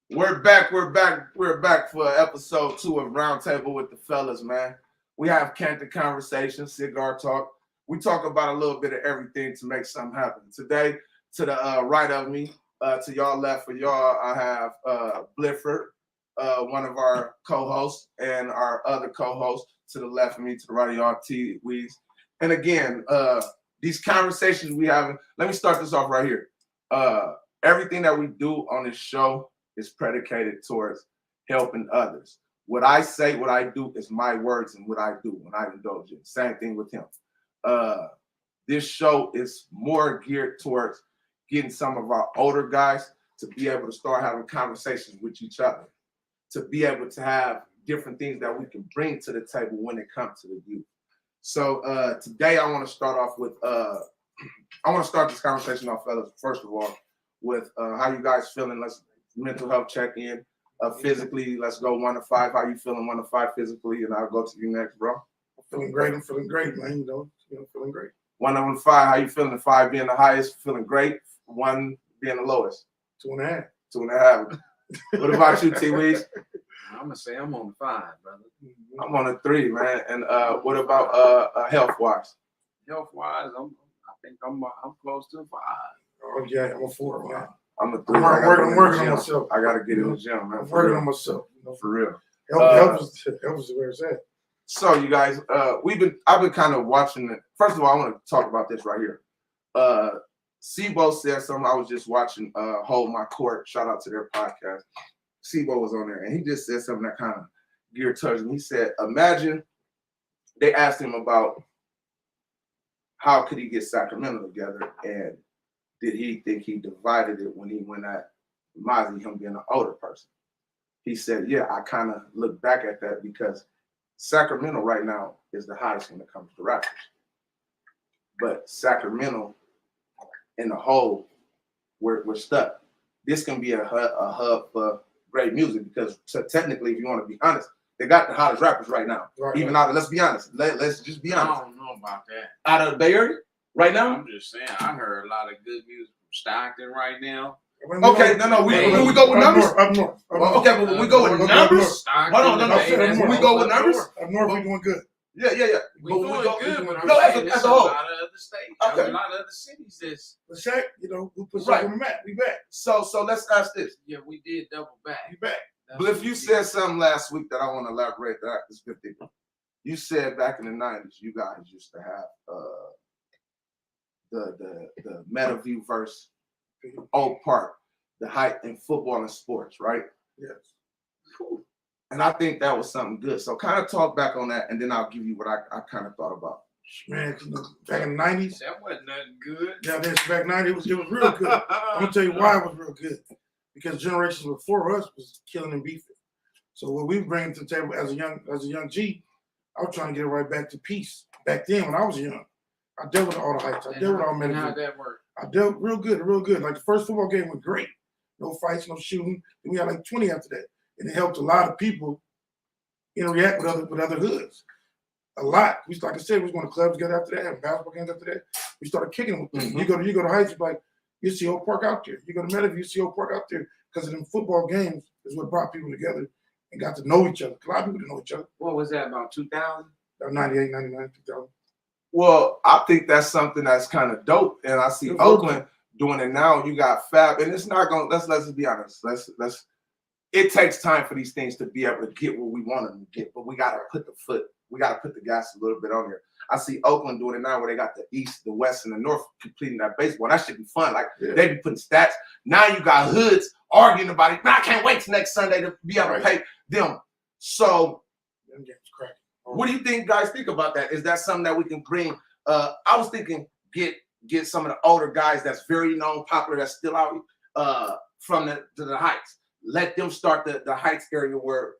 We're back for episode 2 of Roundtable with the Fellas, man. We have candid conversation, cigar talk. We talk about a little bit of everything to make something happen. Today, to the right of me, to y'all left for y'all, I have Blifford, one of our co-hosts, and our other co-host to the left of me, to the right of y'all, Tweezy. And again, these conversations we have, let me start this off right here. Everything that we do on this show is predicated towards helping others. What I say, what I do is my words and what I do when I indulge in. Same thing with him. This show is more geared towards getting some of our older guys to be able to start having conversations with each other, to be able to have different things that we can bring to the table when it comes to the youth. So today I want to start off with, I want to start this conversation off, fellas, first of all, with how you guys feeling. Let's mental health check-in. Physically, let's go 1 to 5. How you feeling 1 to 5 physically? And I'll go to you next, bro. I'm feeling great, man. Feeling great. 1 to 5. How you feeling? 5 being the highest, feeling great. 1 being the lowest. 2.5. 2.5. What about you, Tweezy? I'm gonna say I'm on 5, brother. I'm on a 3, man. And what about health-wise? Health-wise, I think I'm close to 5. Oh yeah, I'm a 4, man. I'm a 3. I'm working on myself. I gotta get in the gym, man. I'm working on myself. For real. Health is where it's at. So you guys, I've been kind of watching it. First of all, I want to talk about this right here. Sebo said something. I was just watching Hold My Court. Shout out to their podcast. Sebo was on there, and he just said something that kind of geared towards him. He said, imagine they asked him about how could he get Sacramento together, and did he think he divided it when he went at Mozzie, him being an older person? He said, yeah, I kind of look back at that because Sacramento right now is the hottest when it comes to rappers. But Sacramento, in the whole, we're stuck. This can be a hub for great music because technically, if you want to be honest, they got the hottest rappers right now. Right. Even out of, let's be honest. Let's just be honest. I don't know about that. Out of the Bay Area right now? I'm just saying, I heard a lot of good music from Stockton right now. Okay, no. When we go with numbers, up north. Okay, but when we go with numbers, hold on, when we go with numbers, up north we doing good. Yeah. We doing good. No, as a whole. A lot of other states, okay. A lot of other cities. But Shaq, we put Shaq on the map. We back. So let's ask this. Yeah, we did double back. We back. But if you said something last week that I want to elaborate that, it's good thing. You said back in the 90s, you guys used to have the Meadowview versus Oak Park, the height in football and sports, right? Yes. And I think that was something good. So kind of talk back on that, and then I'll give you what I kind of thought about. Man, back in the 90s. That wasn't nothing good. Yeah, back in the 90s, it was real good. I'm going to tell you why it was real good. Because generations before us was killing and beefing. So what we bring to the table as a young G, I was trying to get it right back to peace. Back then when I was young, I dealt with all the heights. I dealt with all men. How'd that work? I dealt real good. Like the first football game was great. No fights, no shooting. Then we had like 20 after that. And it helped a lot of people interact with other hoods. A lot. Like I said, we was going to clubs together after that, having basketball games after that. We started kicking with them. Mm-hmm. You go to Heights, you're like, you see Oak Park out there. You go to Meadowview, you see Oak Park out there. Because of them football games is what brought people together and got to know each other. A lot of people didn't know each other. What was that, about 2000? 98, 99, 2000. Well, I think that's something that's kind of dope. And I see Oakland doing it now. You got Fab. And it's not going to, let's just be honest. It takes time for these things to be able to get what we want them to get. But we got to put the gas a little bit on there. I see Oakland doing it now where they got the East, the West, and the North completing that baseball. That should be fun. Like, they be putting stats. Now you got hoods arguing about it. Man, I can't wait till next Sunday to be able to pay them. So, what do you think, guys, think about that? Is that something that we can bring? I was thinking get some of the older guys that's very known, popular, that's still out from the Heights. Let them start the Heights area where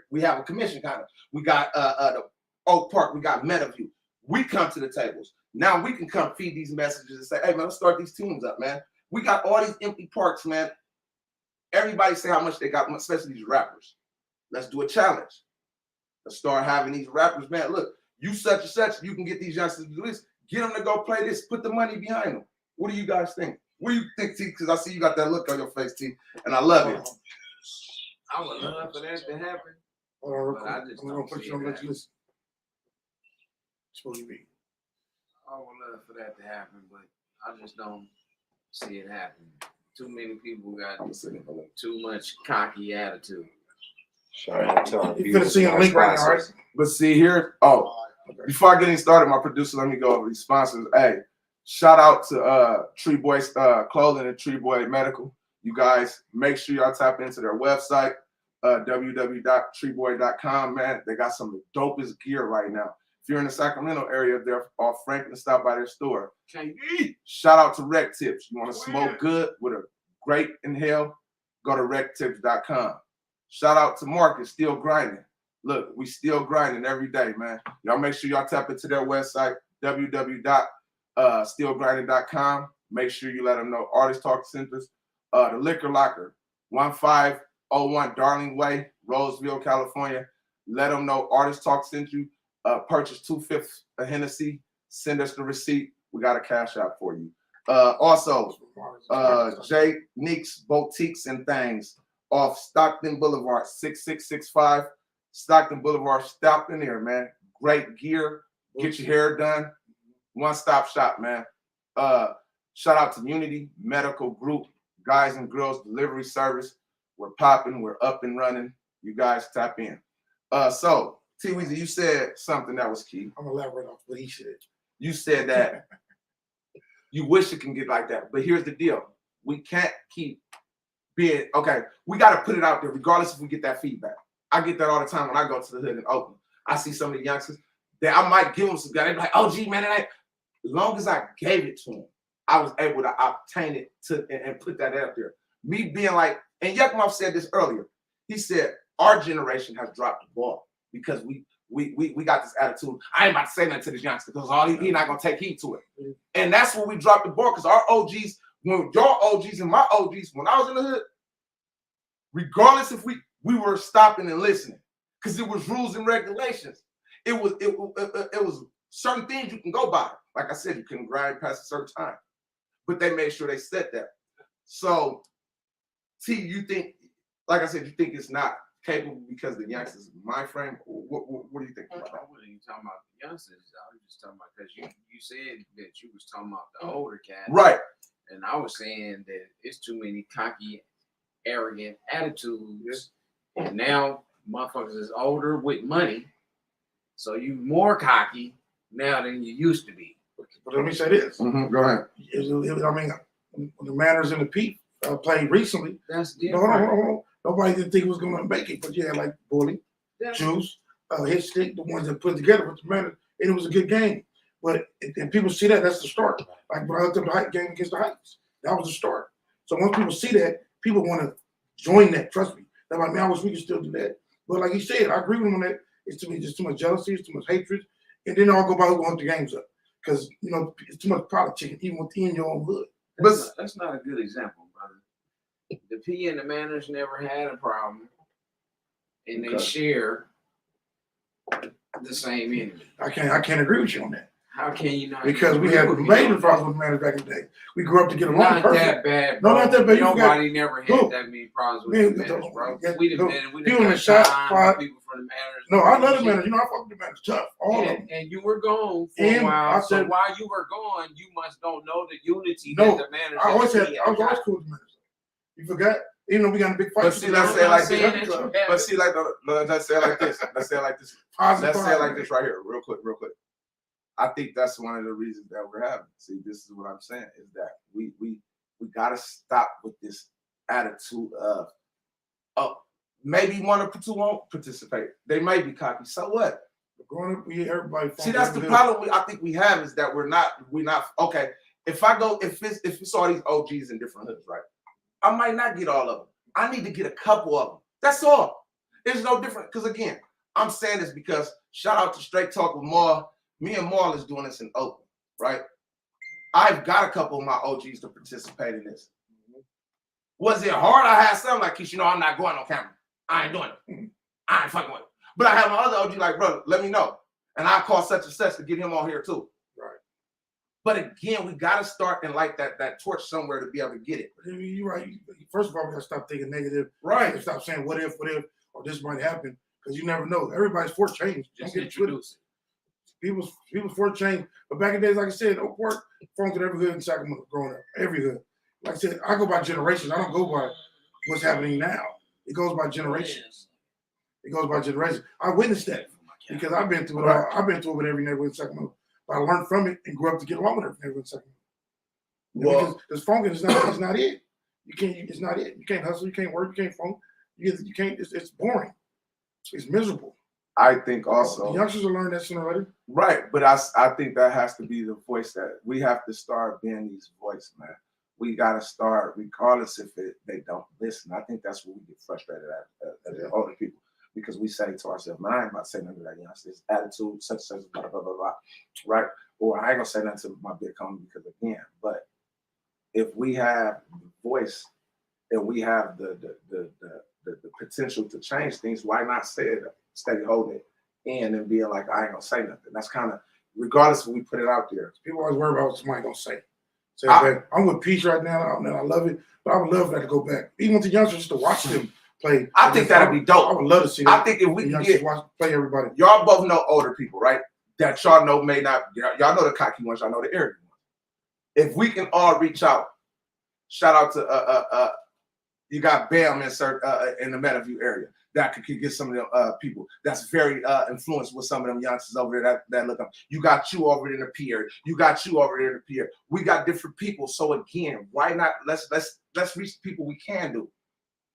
we have a commission kind of. We got the Oak Park. We got Meadowview. We come to the tables. Now we can come feed these messages and say, hey, man, let's start these teams up, man. We got all these empty parks, man. Everybody say how much they got, especially these rappers. Let's do a challenge. Let's start having these rappers, man. Look, you such and such, you can get these youngsters to do this. Get them to go play this. Put the money behind them. What do you guys think? What do you think, T? Because I see you got that look on your face, T, and I love it. I would love for that to happen. Hold on, real But quick. I just I'm gonna don't put see you on it let you listen. It's supposed to be. I would love for that to happen, but I just don't see it happening. Too many people got too much cocky attitude. Sorry, I'm telling You finna see a link right now, right? But see here, before I get any started, my producer, let me go over these sponsors. Hey, shout out to Tree Boys Clothing and Tree Boy Medical. You guys make sure y'all tap into their website, www.treeboy.com, man. They got some of the dopest gear right now. If you're in the Sacramento area, they're off Franklin, stop by their store. Shout out to Rec Tips. You want to smoke good with a great inhale? Go to rectips.com. Shout out to Marcus, still grinding. Look, we still grinding every day, man. Y'all make sure y'all tap into their website, www.stillgrinding.com. Make sure you let them know Artist Talk Centers. The Liquor Locker, 1501 Darling Way, Roseville, California. Let them know Artist Talk sent you. Purchase 2/5 of Hennessy. Send us the receipt. We got a cash out for you. Also, J. Nick's Boutiques and Things off Stockton Boulevard, 6665 Stockton Boulevard. Stop in there, man. Great gear. Get your hair done. One-stop shop, man. Shout out to Unity Medical Group, guys and girls delivery service. We're popping. We're up and running. You guys tap in. So, Tweezy, you said something that was key. I'm gonna elaborate off what he said. You said that you wish it can get like that, but here's the deal: we can't keep being okay. We got to put it out there, regardless if we get that feedback. I get that all the time when I go to the hood in Oakland. I see some of the youngsters that I might give them some guy. They be like, "Oh, gee, man," and as long as I gave it to them, I was able to obtain it and put that out there. Me being like, and Yakimov said this earlier. He said our generation has dropped the ball because we got this attitude. I ain't about to say nothing to this youngster because he not gonna take heed to it. And that's when we dropped the ball because our OGs, when your OGs and my OGs, when I was in the hood, regardless if we were stopping and listening, because it was rules and regulations. It was certain things you can go by. Like I said, you couldn't grind past a certain time, but they made sure they said that. So, T, you think, like I said, you think it's not capable because the youngsters' mind frame? What do you think about that? I wasn't even talking about the youngsters. I was just talking about because you said that you was talking about the older cats, Right? And I was saying that it's too many cocky, arrogant attitudes, and now motherfuckers is older with money, so you more cocky now than you used to be. But let me say this. Mm-hmm. Go ahead. I mean, when the Manners and the Pete played recently, That's different. no, nobody didn't think it was going to make it. But yeah, like Bully, Juice, Hit Stick, the ones that put together with the Manners, and it was a good game. But and people see that, that's the start. Like when I looked at the hype game against the Heights, that was the start. So once people see that, people want to join that. Trust me. They're like, man, I wish we could still do that. But like he said, I agree with him on that. It's just too much jealousy, it's too much hatred, and then I'll go by who wants the games up because it's too much politics even within your own hood. That's not a good example, brother. The P and the Manners never had a problem, and they share the same enemy. I can't agree with you on that. How can you not? Because we had major problems with the Manners back in the day. We grew up to get along. Not perfect. that bad, bro. No, not that bad. Nobody never had that many problems with the Manners, bro. We didn't got shot time people from the Manners. No, I love the Manners. I fuck with the Manners tough. All of them. And you were gone for a while. So while you were gone, you must don't know the unity that the Manners. I was always cool with the Manners. You forgot? Even though we got a big fight. But see, let's say it like this. But see, let's say it like this. Let's say it like this. Let's say it like this right here, real quick. I think that's one of the reasons that we're having. See, this is what I'm saying is that we gotta stop with this attitude of, maybe one or two won't participate. They may be cocky. So what? Growing up, everybody. See, that's the problem I think we have is that we're not okay. If it's all these OGs in different hoods, right? I might not get all of them. I need to get a couple of them. That's all. There's no different. Because again, I'm saying this because shout out to Straight Talk with Mar. Me and Marl is doing this in Oakland, right? I've got a couple of my OGs to participate in this. Was it hard? I had some like, I'm not going on camera. I ain't doing it. I ain't fucking with it. But I have my other OG like, brother, let me know. And I call such and such to get him on here too. Right. But again, we got to start and light that torch somewhere to be able to get it. You're right. First of all, we got to stop thinking negative. Right. Stop saying what if, or this might happen, because you never know. Everybody's for change. Just Don't get Twitter. introduce People's for change. But back in the days, like I said, Oak Park, phones in every hood in Sacramento growing up. Every hood. Like I said, I go by generations. I don't go by what's happening now. It goes by generations. It goes by generations. I witnessed that because I've been through it all. I've been through it with every neighborhood in Sacramento. But I learned from it and grew up to get along with every neighborhood in Sacramento. Well, because funking is not it. It's not it. You can't hustle, you can't work, you can't funk. You can't, it's boring. It's miserable. I think also the youngsters will learn that sooner or later. Right, but I think that has to be the voice that we have to start being these voice, man. We got to start, regardless if they don't listen. I think that's what we get frustrated at the older people, because we say to ourselves, man, I ain't about to say nothing to that youngster's attitude, such, blah, blah, blah, blah, right? Or I ain't gonna say nothing to my big homie because again, but if we have the voice and we have the potential to change things, why not say it, stay holding it in and being like, I ain't gonna say nothing. That's kind of, regardless if we put it out there. People always worry about what somebody gonna say. I'm with Peach right now, and I love it, but I would love that to go back. Even with the youngsters, to watch them play. I think that'd be dope. I would love to see that. I think if we can play everybody. Y'all both know older people, right? That y'all know may not, y'all know the cocky ones, y'all know the arrogant ones. If we can all reach out, shout out to you got Bam insert in the Meadowview area that could get some of them people that's very influenced with some of them youngsters over there that look up. You got you over there in the P area. You got you over there in the P area. We got different people. So again, why not? Let's reach the people we can do.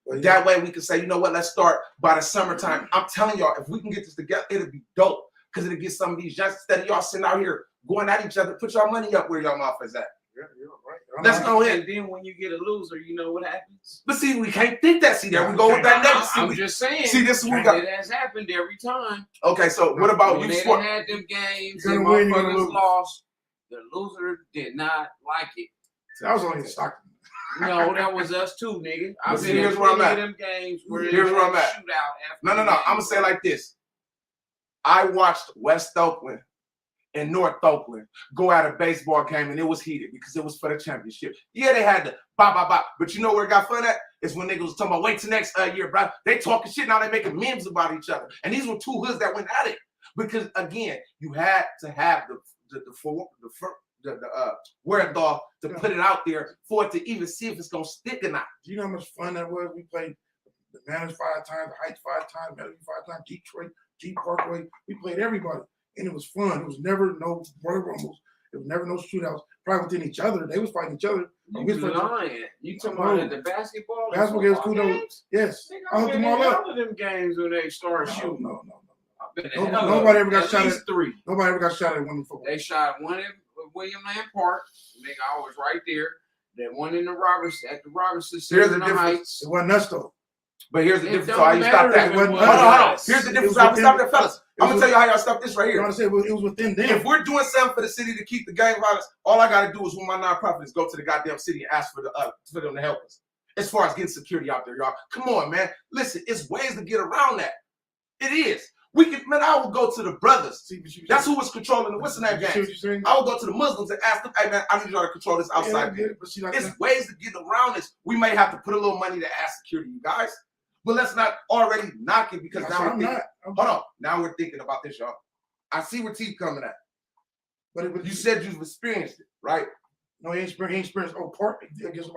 That way we can say, you know what? Let's start by the summertime. I'm telling y'all, if we can get this together, it'll be dope. Because it'll get some of these youngsters instead of y'all sitting out here going at each other. Put y'all money up where y'all mouth is at. Yeah, you're right. Let's go ahead. And then when you get a loser, you know what happens? But see, we can't think that. See, there we go with that negative. I'm just saying. See, this is what we got. It has happened every time. Okay, so what about when you? They done had them games and motherfuckers lost. The loser did not like it. That was only in Stockton. No, that was us too, nigga. I've been here's where I'm at. Them games where here's where I'm at. No. I'm gonna say it like this. I watched West Oakland and North Oakland go at a baseball game, and it was heated because it was for the championship. Yeah, they had the bop. But you know where it got fun at? Is when niggas was talking about wait till next year, bro. They talking shit now. They making memes about each other, and these were two hoods that went at it because again, you had to have the wherewithal to put it out there for it to even see if it's gonna stick or not. Do you know how much fun that was? We played the Manners 5 times, the Heights 5 times, Meadowview 5 times, Detroit, G Parkway. We played everybody, and it was fun. It was never no Royal Rumbles. It was never no shootouts. Probably within each other, they was fighting each other. You lying? You talking about the basketball? Basketball games, cool though. Yes, I hooked them all up. All of them games when they started shooting. No. Nobody ever got shot at 3. Nobody ever got shot at one football. They shot one at William Land Park. Nigga, I was right there. That one in the Robertson Center. Here's the difference. Heights. It wasn't us though. But here's the difference. So how you stop that? Hold on. Here's the difference. How we stop that, fellas. I'm gonna tell you how y'all stop this right here. I say it was within them. If we're doing something for the city to keep the gang violence, all I gotta do is when my nonprofit is go to the goddamn city and ask for them to help us. As far as getting security out there, y'all. Come on, man. Listen, it's ways to get around that. It is. We can, man. I would go to the brothers. That's who was controlling the what's in that game. I would go to the Muslims and ask them, "Hey man, I need y'all to control this outside." Yeah, it's ways to get around this. We may have to put a little money to ask security, you guys. But let's not already knock it because now we're thinking. Hold on. Now we're thinking about this, y'all. I see where T coming at. But you said you've experienced it, right? No, he experienced Oak Park against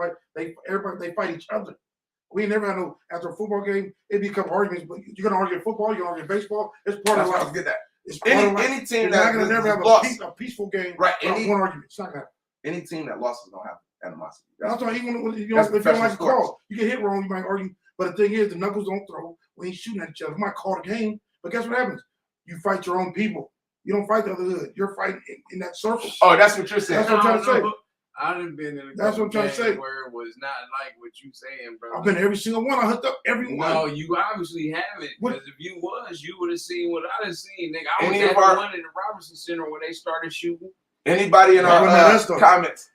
everybody. They fight each other. We never had no after a football game. It become arguments, but you're gonna argue football. You're gonna argue baseball. It's part of life. Get that. It's any team that's gonna never have a peaceful game. Right. One argument. It's not gonna happen. Any team that lost is gonna have animosity. That's why even when you don't like a call, you get hit wrong. You might argue. But the thing is, the knuckles don't throw. We ain't shooting at each other. We might call the game, but guess what happens? You fight your own people. You don't fight the other hood. You're fighting in that circle. Oh, that's what you're saying. That's what I'm trying to say. I done been in that's what I'm trying to say. Where it was not like what you saying, bro. I've been every single one. I hooked up every one. No, you obviously haven't. Because if you was, you would have seen what I done seen, nigga. I was at the one in the Robertson Center when they started shooting. Anybody in our comments,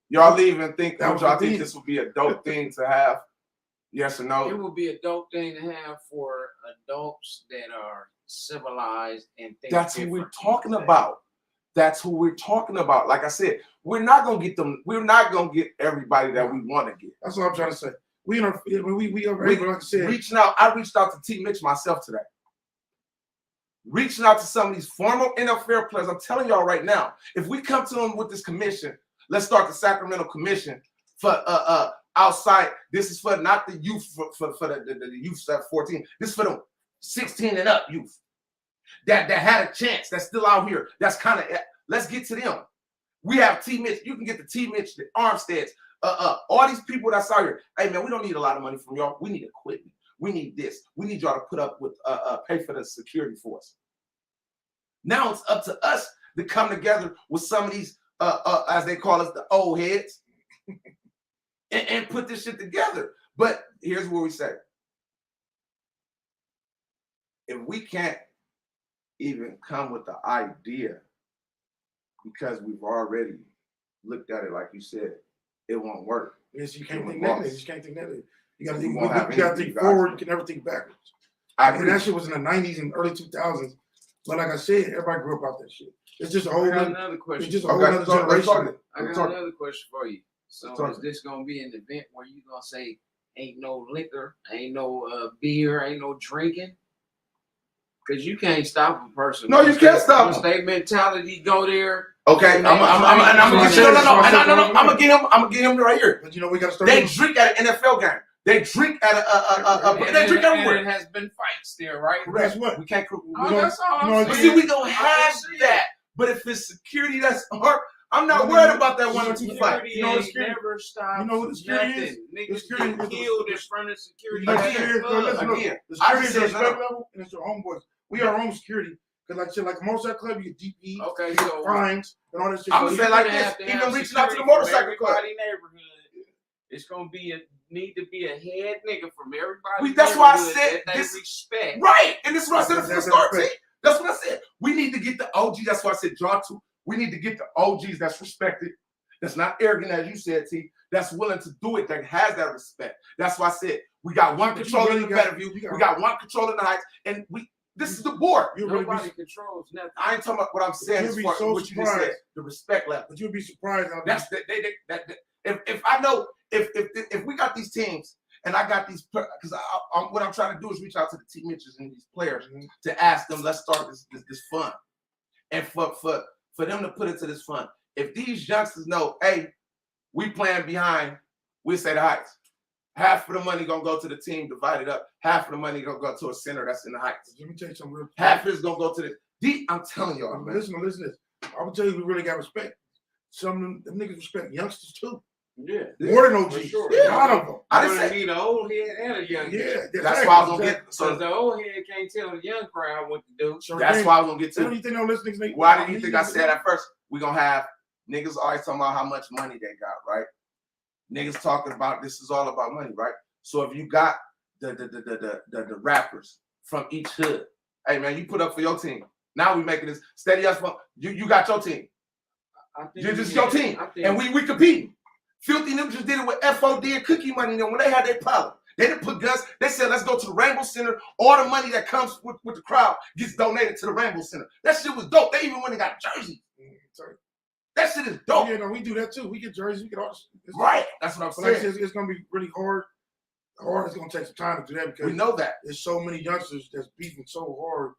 y'all leave and think that y'all think this would be a dope thing to have? Yes or no? It would be a dope thing to have for adults that are civilized and think that's what we're talking about. That's who we're talking about. Like I said, we're not gonna get them. We're not gonna get everybody that we want to get. That's what I'm trying to say. We are able, like I said, reaching out. I reached out to T. Mitch myself today. Reaching out to some of these former NFL players. I'm telling y'all right now, if we come to them with this commission, let's start the Sacramento commission for outside. This is for not the youth for the youth at 14. This is for the 16 and up youth that had a chance. That's still out here. That's kind of, let's get to them. We have T. Mitch. You can get the T. Mitch, the Armsteads, all these people that's out here. Hey man, we don't need a lot of money from y'all. We need equipment. We need this. We need y'all to put up with pay for the security force. Now it's up to us to come together with some of these as they call us, the old heads, and put this shit together. But here's what we say. If we can't even come with the idea, because we've already looked at it, like you said, it won't work. Yes, you can't think negative. You can't think negative. You got to think. We won't have You got to anything, think guys. forward. You can never think backwards. I And agree. that shit was in the 90s and early 2000s. But like I said, everybody grew up out that shit. It's just a I whole got other. another It's question. just a whole Okay, other let's talk generation. it. I Let's got talk it. another question for you. So Let's talk is it. this gonna be an event where you gonna say ain't no liquor, ain't no beer, ain't no drinking? Because you can't stop a person. No, you can't stop Once them. they mentality go there. Okay, I'm gonna get him right here. But you know, we got to start. They drink at an NFL game. They drink at they drink everywhere. And it has been fights there, right? Guess what? We can't. Oh, that's all I'm no, But saying. see, we don't have that. But if it's security that's hard, I'm not worried about that 1 or 2 fight. Security You know what ain't security- never stopped. you know what the security nothing. is? The Niggas security get is- killed in front of security. You know, Again, security, no, listen, look, again, the I security just is a said respect no. level, and it's your homeboys. We are home security. Because like shit, like a motorcycle club, you get DP, Okay, you get so fines, and all that shit. I'm gonna you're say like gonna this, have to even have reaching out to the security from motorcycle club. everybody neighborhood. It's gonna need to be a head nigga from everybody. That's why I neighborhood said that they this- respect. Right, and this is what I said from the That's start. respect. See? That's what I said. We need to get the OG. That's why I said draw to. We need to get the OGs that's respected, that's not arrogant, as you said, T, that's willing to do it, that has that respect. That's why I said we got one But you controller really in the got- Betterview, you got- we got one controller in the Heights, and this is the board. You really Nobody be, controls nothing. I ain't talking about what I'm saying You'll as be far as so what you just said, surprised. the respect level. but you'd be surprised how That's if I know if we got these teams and I got these, because what I'm trying to do is reach out to the team Mitches and these players to ask them, let's start this fun, and for them to put into this fun. If these youngsters know, hey, we playing behind, we say the Heights. Half of the money gonna go to the team, divided up. Half of the money gonna go to a center that's in the Heights. Let me tell you something real quick. Half of it's gonna go to the. I'm telling y'all, man. Listen to this. I'm gonna tell you, we really got respect. Some of them niggas respect youngsters too. Yeah. More than OGs. for sure. A lot of them. I You're didn't gonna say. need an old head and a young head. Yeah, That's why I was gonna get. Because So the old head can't tell the young crowd what to do. So that's why I was gonna get Why do to. you think no listeners make? Why did you think I said at first? We gonna have niggas always talking about how much money they got, right? Niggas talking about this is all about money, right? So if you got the rappers from each hood, hey man, you put up for your team. Now we making this steady us. You got your team. I think You're just your team, I think and we competing. Filthy them just did it with FOD and Cookie Money. When they had their problem, they didn't put guns. They said, let's go to the Rainbow Center. All the money that comes with the crowd gets donated to the Rainbow Center. That shit was dope. They even went and got jerseys. Sorry. That shit is dope. Yeah, no, we do that too. We get jerseys. We get all. Right. That's what I'm But like I saying. said, it's gonna be really hard. It's gonna take some time to do that We because know that. there's so many youngsters that's beefing so hard,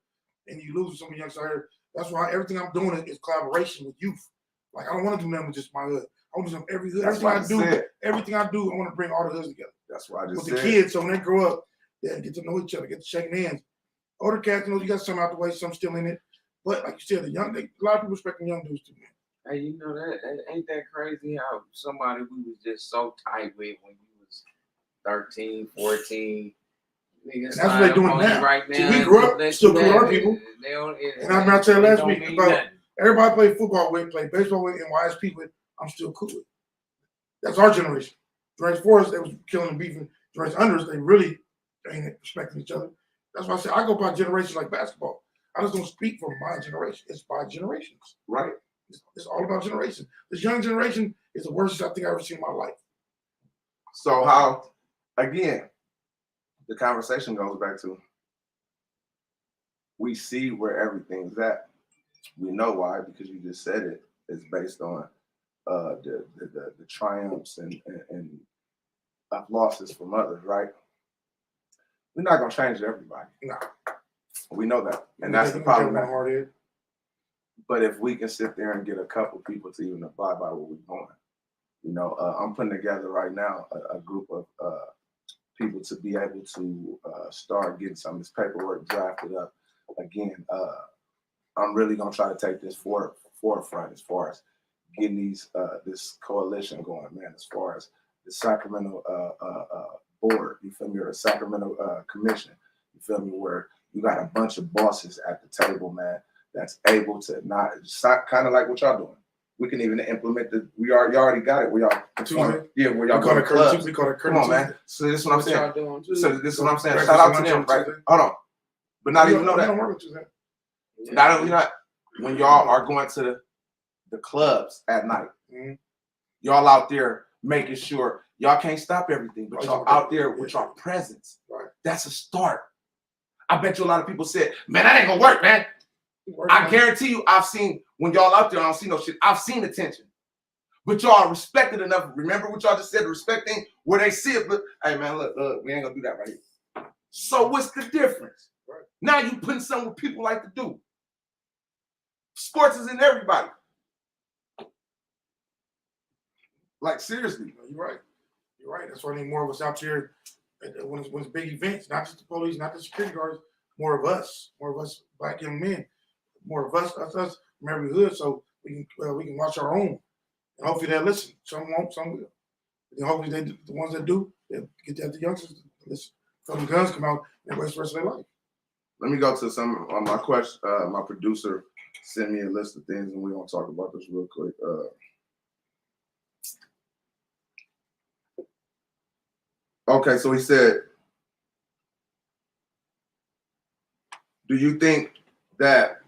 and you lose so many youngsters out here. That's why everything I'm doing is collaboration with youth. Like I don't want to do nothing with just my hood. I want to do something every hood. That's Everything what I I just do, said. everything I do, I want to bring all the hoods together That's what I just with said. the kids. So when they grow up, they get to know each other, get to shaking hands. Older cats, you know, you got some out the way, some still in it. But like you said, a lot of people respecting young dudes too, man. Hey, you know that ain't that crazy how somebody we was just so tight with when you was 13, 14. And that's what they doing now. Right See, now. we grew up, Let still you cool with have our it. people. They don't, And I remember I said last don't week mean about nothing. everybody play football with, play baseball with, and YSP with. I'm still cool with. That's our generation. Generation 4, they was killing and beefing. Generation under us, they really ain't respecting each other. That's why I say I go by generations like basketball. I just don't speak for my generation. It's by generations. Right. It's all about generation. This young generation is the worst I think I've ever seen in my life. So how, again, the conversation goes back to we see where everything's at. We know why, because you just said it. It's based on the triumphs and losses from others, right? We're not gonna change everybody. No. We know that, and that's the problem. Hard. But if we can sit there and get a couple people to even abide by what we're doing, you know, I'm putting together right now a group of people to be able to start getting some of this paperwork drafted up. Again, I'm really gonna try to take this forefront as far as getting these this coalition going, man. As far as the Sacramento board, you feel me, or the Sacramento commission, you feel me, where you got a bunch of bosses at the table, man, that's able to not kind of like what y'all doing. We can even implement you already got it. We all Tuesday? where y'all go to clubs. We call it Come on, man. So this is what I'm saying. y'all doing too? So this is what I'm saying. Breakfast Shout out to lunch them, on right? Tuesday. Hold on. But not even know We that. don't work on Tuesday. Not only that, when y'all are going to the clubs at night, y'all out there making sure y'all can't stop everything, but y'all out there with your presence. Right. That's a start. I bet you a lot of people said, man, that ain't gonna work, man. I guarantee you, I've seen, when y'all out there, I don't see no shit. I've seen attention. But y'all respected enough. Remember what y'all just said, the respect thing, where they see it, but hey man, look, we ain't gonna do that right here. So what's the difference? Right. Now you putting something what people like to do. Sports is in everybody. Like seriously. No, you're right. You're right. That's why I need more of us out here when it's big events, not just the police, not the security guards, more of us black young men, more of us from every hood, so we can watch our own. And hopefully they'll listen. Some won't, some will. And hopefully the ones that do, they'll get the youngsters to listen. So the guns come out and waste the rest of their life. Let me go to some of my questions. My producer sent me a list of things, and we're gonna talk about this real quick. Okay, so he said, do you think that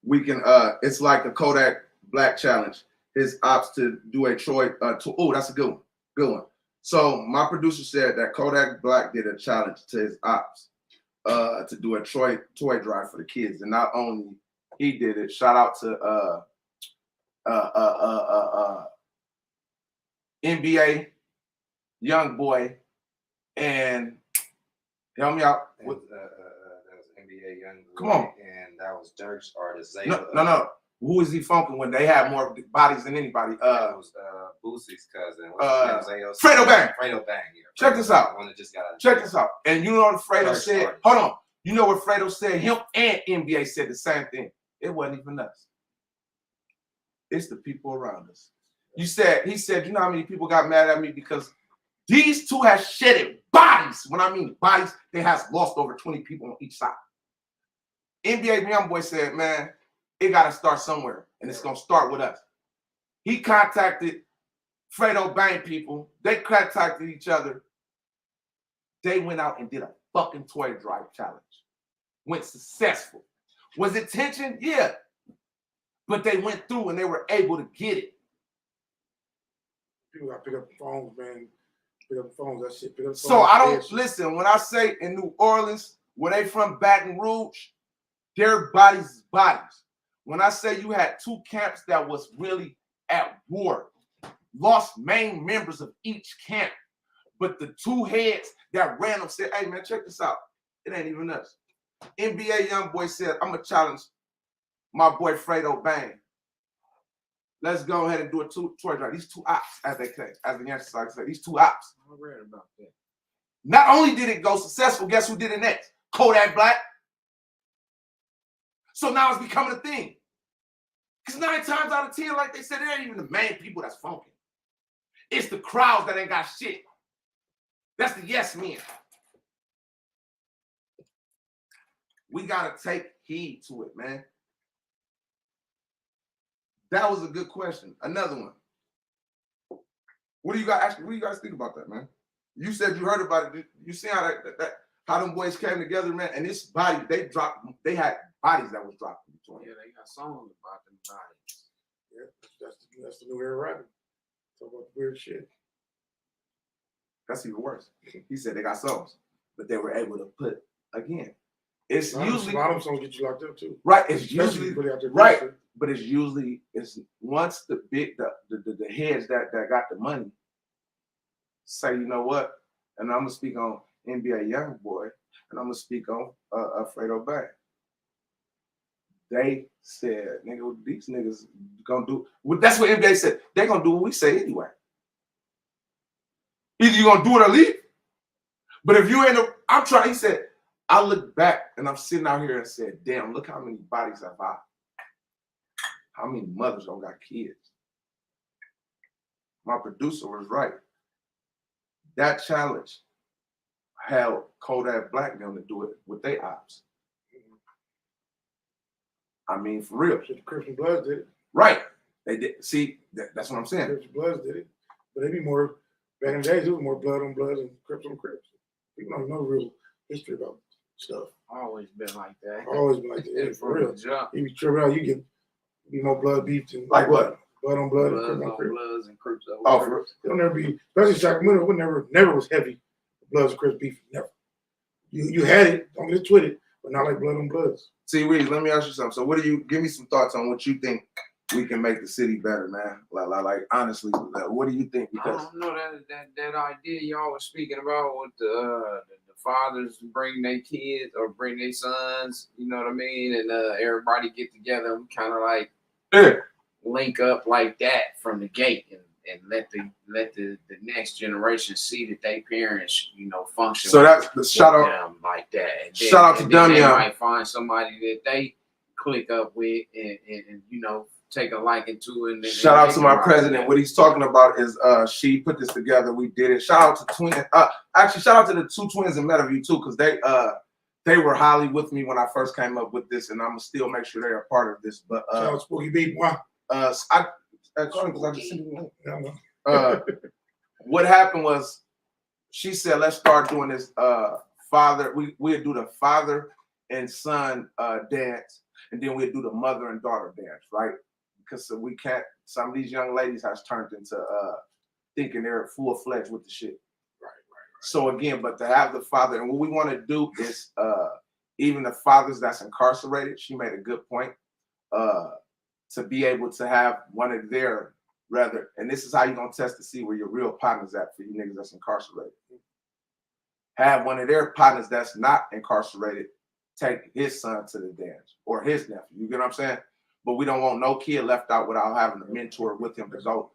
we can, it's like a Kodak Black challenge, his ops to do a Troy, that's a good one. So my producer said that Kodak Black did a challenge to his ops to do a toy drive for the kids. And not only he did it, shout out to NBA young boy, and help me out. That was NBA young boy. Come on. And that was Dirk's artist. No. Who is he funking when they have more bodies than anybody? That was Boosie's cousin. Fredo Bang. Fredo Bang. Yeah. Check this out. One that just got out. Check this out. And you know what Fredo said? Artist. Hold on. You know what Fredo said? Him and NBA said the same thing. It wasn't even us. It's the people around us. He said, you know how many people got mad at me because these two have shedded bodies. When I mean bodies, they has lost over 20 people on each side. NBA young boy said, man, it got to start somewhere, and it's going to start with us. He contacted Fredo Bang people. They contacted each other. They went out and did a fucking toy drive challenge. Went successful. Was it tension? Yeah. But they went through and they were able to get it. People got to pick up the phones, man. Pick up the phones, that shit. Pick up the So phones, I don't, listen, when I say in New Orleans, where they from Baton Rouge, their bodies is bodies. When I say you had two camps that was really at war, lost main members of each camp, but the two heads that ran them said, hey man, check this out. It ain't even us. NBA young boy said, I'm gonna challenge my boy Fredo Bang. Let's go ahead and do a toy drive. These two ops, as the youngsters like to say, these two ops. I read about that. Not only did it go successful, guess who did it next? Kodak Black. So now it's becoming a thing. Because 9 times out of 10, like they said, it ain't even the main people that's funking. It's the crowds that ain't got shit. That's the yes men. We gotta take heed to it, man. That was a good question. Another one. What do you guys think about that, man? You said you heard about it. You see how how them boys came together, man? And this body, they had bodies that was dropped in between. Yeah, they got songs about them bodies. Yeah, that's the new era rapping. Talk about the weird shit. That's even worse. He said they got songs, but they were able to put, again, It's A usually lot of them songs get you locked up too. right. It's Especially usually if you put it out there right. first. But it's once the heads that got the money say, you know what, and I'm gonna speak on NBA YoungBoy, and I'm gonna speak on Fredo Bay. They said, nigga, these niggas gonna do. Well, that's what NBA said. They gonna do what we say anyway. Either you gonna do it or leave. But if you ain't, I'm trying. He said, I look back and I'm sitting out here and said, damn, look how many bodies have I. How many mothers don't got kids? My producer was right. That challenge held Kodak Black them to do it with their ops. I mean, for real. The Crips and Bloods did it. Right. They did. See, that's what I'm saying. Crips and Bloods did it. But they be more, back in the days, it was more blood on blood and Crips on Crips. People don't know real history about stuff. Always been like that. Always been like that. Yeah, for real. Jump. You be tripping out, you get be more blood beef than Like what? blood on blood and Bloods Crips on on Crips. Bloods and Crips on Oh, Crips. for real? It'll never be, especially Sacramento, it never was heavy. Bloods and Crips beef, never. You had it, don't get it twisted, but not like blood on bloods. See, Reed, let me ask you something. So, what do you give me some thoughts on what you think we can make the city better, man? Like honestly, what do you think? I Because don't know that idea y'all was speaking about with the fathers bring their kids or bring their sons, you know what I mean, and everybody get together and kind of like yeah, link up like that from the gate and let the next generation see that they parents, you know, function. so that's the with shout out. them like that. And then, Shout out to and then they Dumb might find somebody that they click up with and you know, take a liking to. And Shout out to my president. What he's talking about is she put this together. We did it. Shout out to twin. Actually, shout out to the two twins in Meadowview too, because they were highly with me when I first came up with this, and I'm gonna still make sure they are part of this. But Shout out Spooky Beat, why? What happened was she said, let's start doing this father. We'd do the father and son dance, and then we'd do the mother and daughter dance, right? Because we can't, some of these young ladies has turned into thinking they're full-fledged with the shit. Right. So again, but to have the father, and what we want to do is even the fathers that's incarcerated, she made a good point, to be able to have one of their rather, and this is how you're gonna test to see where your real partner's at for you niggas that's incarcerated. Have one of their partners that's not incarcerated take his son to the dance or his nephew. You get what I'm saying? But we don't want no kid left out without having a mentor with him to go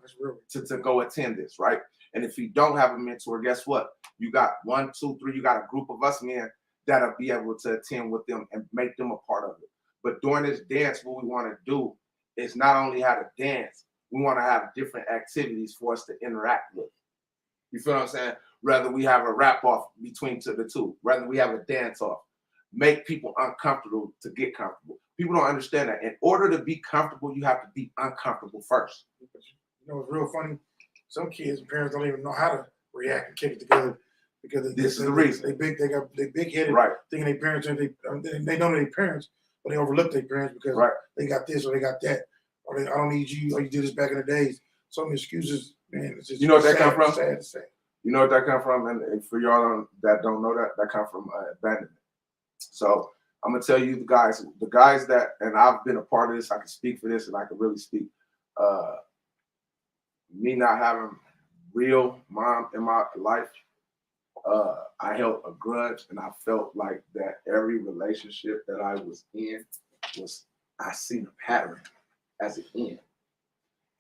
to go attend this, right? And if you don't have a mentor, guess what? You got 1, 2, 3. You got a group of us men that'll be able to attend with them and make them a part of it. But during this dance, what we want to do is not only have a dance, we want to have different activities for us to interact with. You feel what I'm saying? Rather we have a rap off between the two. Rather we have a dance off. Make people uncomfortable to get comfortable. People don't understand that. In order to be comfortable, you have to be uncomfortable first. You know, it's real funny. Some kids and parents don't even know how to react and kick it together because This is the reason. They big headed, Right. thinking they parents and they know their parents, but they overlook their parents because Right. they got this or they got that, or I don't need you, or you did this back in the days. So many excuses, man. It's just You know what that come from? Sad to say. You know what that come from? And for y'all that don't know that come from abandonment. So I'm gonna tell you the guys that, and I've been a part of this, I can speak for this and I can really speak. Me not having real mom in my life, I held a grudge and I felt like that every relationship that I was in I seen a pattern as an end.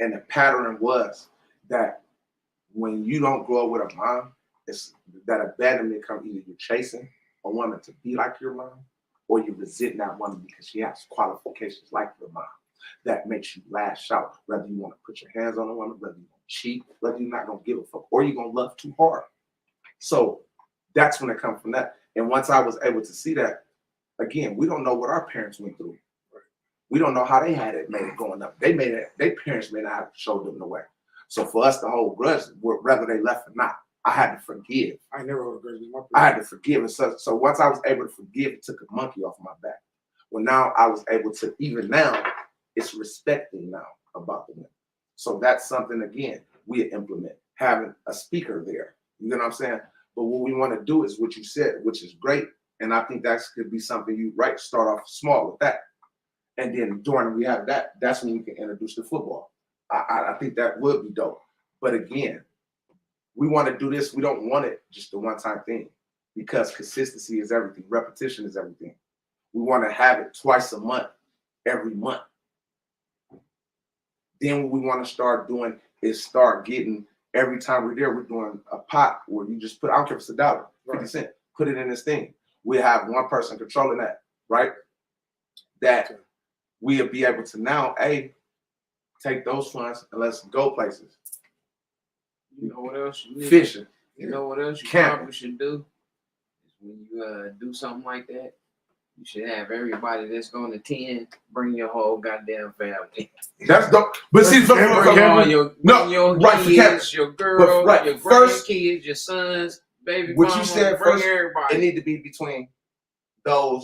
And the pattern was that when you don't grow up with a mom, it's that abandonment comes either you're chasing a woman to be like your mom, or you resent that woman because she has qualifications like your mom. That makes you lash out, whether you want to put your hands on a woman, whether you want to cheat, whether you're not gonna give a fuck, or you're gonna love too hard. So that's when it comes from that. And once I was able to see that, again, we don't know what our parents went through. We don't know how they had it made growing up. Their parents may not have showed them the way. So for us to hold grudge, whether they left or not, I had to forgive. I never hold a grudge with my parents. I had to forgive. And so once I was able to forgive, it took a monkey off my back. Well, now I was able to, even now, it's respecting now about the women. So that's something, again, we implement, having a speaker there. You know what I'm saying? But what we want to do is what you said, which is great. And I think that could be something you start off small with that. And then during we have that's when we can introduce the football. I think that would be dope. But again, we want to do this. We don't want it just a one-time thing because consistency is everything. Repetition is everything. We want to have it twice a month, every month. Then what we want to start doing is start getting, every time we're there, we're doing a pot where you just put, I don't care if it's $1, 50 cents, put it in this thing. We have one person controlling that, right? That we'll be able to now, take those funds and let's go places. You know what else you need? Fishing. You know what else you Camping. probably should do? Is when you do something like that, you should have everybody that's going to attend bring your whole goddamn family. That's dope. But see, Bring all your kids, your girl, your grandkids, your sons, baby what mama, you said bring first, everybody. it need to be between the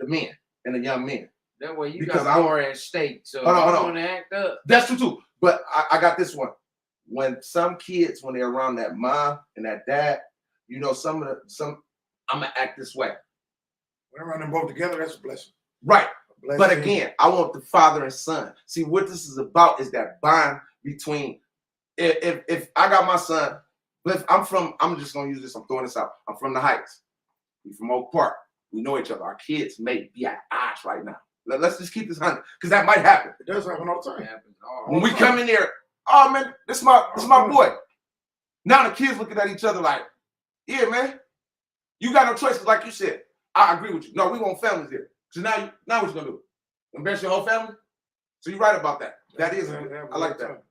men and the young men. That way you Because got more at stake. So hold on, you hold on. want to act up. That's true too. But I got this one. When some kids, when they're around that mom and that dad, you know, I'm gonna act this way. When around them both together, that's a blessing. Right. A blessing. But again, I want the father and son. See, what this is about is that bond between. If I got my son, I'm just gonna use this. I'm throwing this out. I'm from the Heights. He's from Oak Park. We know each other. Our kids may be at odds right now. Let's just keep this 100 because that might happen. It does happen all the time. When we come in there, oh man, this is my boy. Now the kids looking at each other like, yeah, man, you got no choices, like you said. I agree with you. No, we want families here. So now what you gonna do? Embarrass your whole family? So you're right about that. That is, I like that.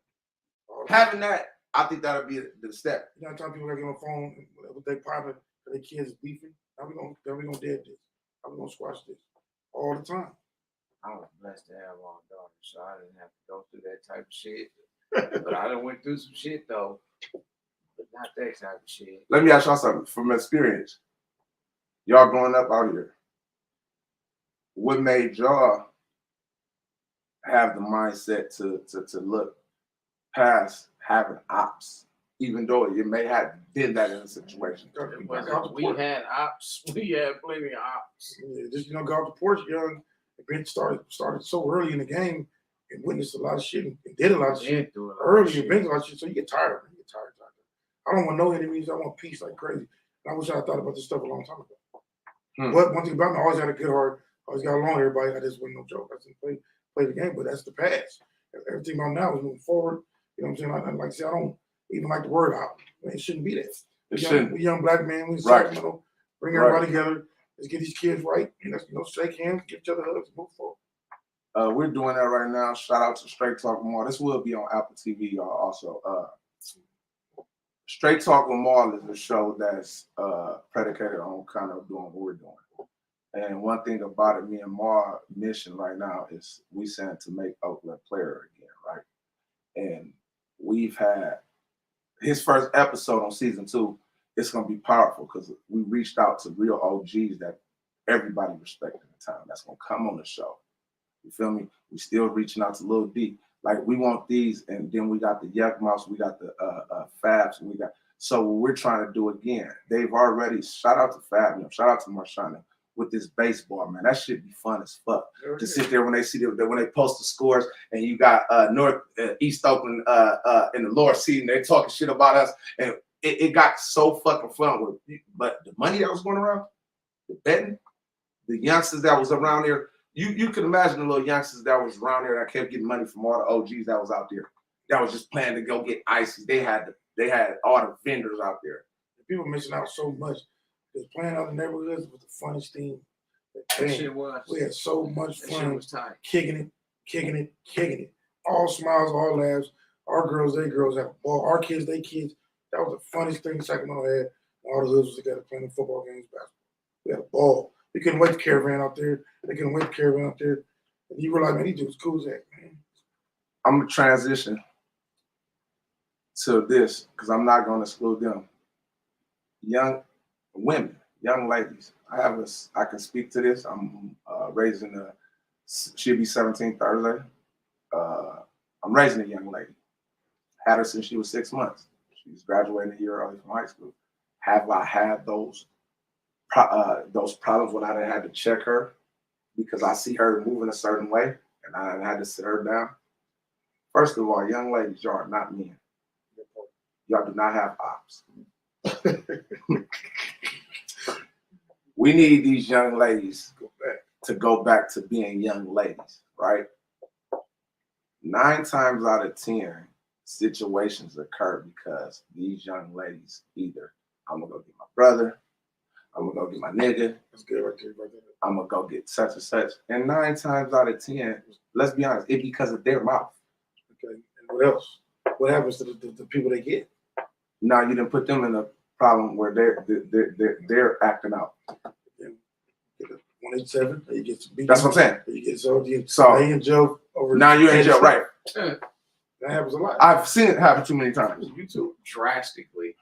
Having that, I think that'll be the step. You know, time people gotta get on the phone with their partner, their kids beefing. How we gonna dead this? How we gonna squash this? All the time. I was blessed to have one daughter, so I didn't have to go through that type of shit. But I done went through some shit though. But not that type of shit. Let me ask y'all something from experience. Y'all growing up out here, what made y'all have the mindset to look past having ops, even though you may have been that in a situation? We had ops. We had plenty of ops. Yeah, just go off the porch young. Ben started so early in the game and witnessed a lot of shit and did a lot of shit early and been a lot of shit. So you get tired. I don't want no enemies. I want peace like crazy. And I wish I thought about this stuff a long time ago. But one thing about me, I always had a good heart. I always got along with everybody. I just wasn't no joke. I didn't play the game, but that's the past. Everything about now is moving forward. You know what I'm saying? Like I said, I don't even like the word out. It shouldn't be that. We young black men. We Sacramento. Bring everybody together. Let's get these kids right. And let's shake hands, give each other hugs, and move forward. We're doing that right now. Shout out to Straight Talk with Maul. This will be on Apple TV, y'all. Also, Straight Talk with Maul is a show that's predicated on kind of doing what we're doing. And one thing about it, me and Maul's mission right now is we sent to make Oakland player again, right? And we've had his first episode on season 2. It's gonna be powerful because we reached out to real OGs that everybody respected at the time. That's gonna come on the show. You feel me? We still reaching out to Lil D. Like we want these, and then we got the Yuck Mouse, we got the Fabs, and we got. So what we're trying to do again, they've already shout out to Fab, shout out to Marshana with this baseball, man. That shit be fun as fuck. To sit there when they see when they post the scores, and you got East Oakland in the lower seat, and they talking shit about us, and it got so fucking fun with. But the money that was going around, the betting, the youngsters that was around there. You can imagine the little youngsters that was around there that kept getting money from all the OGs that was out there. That was just planning to go get ices. They had all the vendors out there. People missing out so much. Because playing out in the neighborhoods was the funnest thing. That shit was. We had so much That fun. shit was tight. Kicking it. All smiles, all laughs. Our girls, they girls have a ball. Our kids, they kids. That was the funniest thing Sacramento had. All the hoods was together playing football games, basketball. We had a ball. We couldn't wait to caravan out there. They couldn't wait to caravan out there. And you were like, man, these dudes cool as heck, man. I'm gonna transition to this because I'm not gonna exclude them. Young women, young ladies. I can speak to this. I'm raising she'll be 17 Thursday. I'm raising a young lady. Had her since she was 6 months. She's graduating a year early from high school. Have I had those those problems when I didn't have to check her because I see her moving a certain way and I didn't have to sit her down. First of all, young ladies, y'all are not men. Y'all do not have ops. We need these young ladies to go back to being young ladies, right? 9 times out of 10, situations occur because these young ladies either, I'm gonna go get my brother, I'm gonna go get my nigga, That's good right there, right there. I'm gonna go get such and such. And 9 times out of 10, let's be honest, it's because of their mouth. Okay, and what else? What happens to the people they get? Now you didn't put them in a problem where they're acting out. 187, you get some beat. That's what I'm saying. You get so So in jail over. now you're in jail, right? That happens a lot. I've seen it happen too many times. You too. Drastically.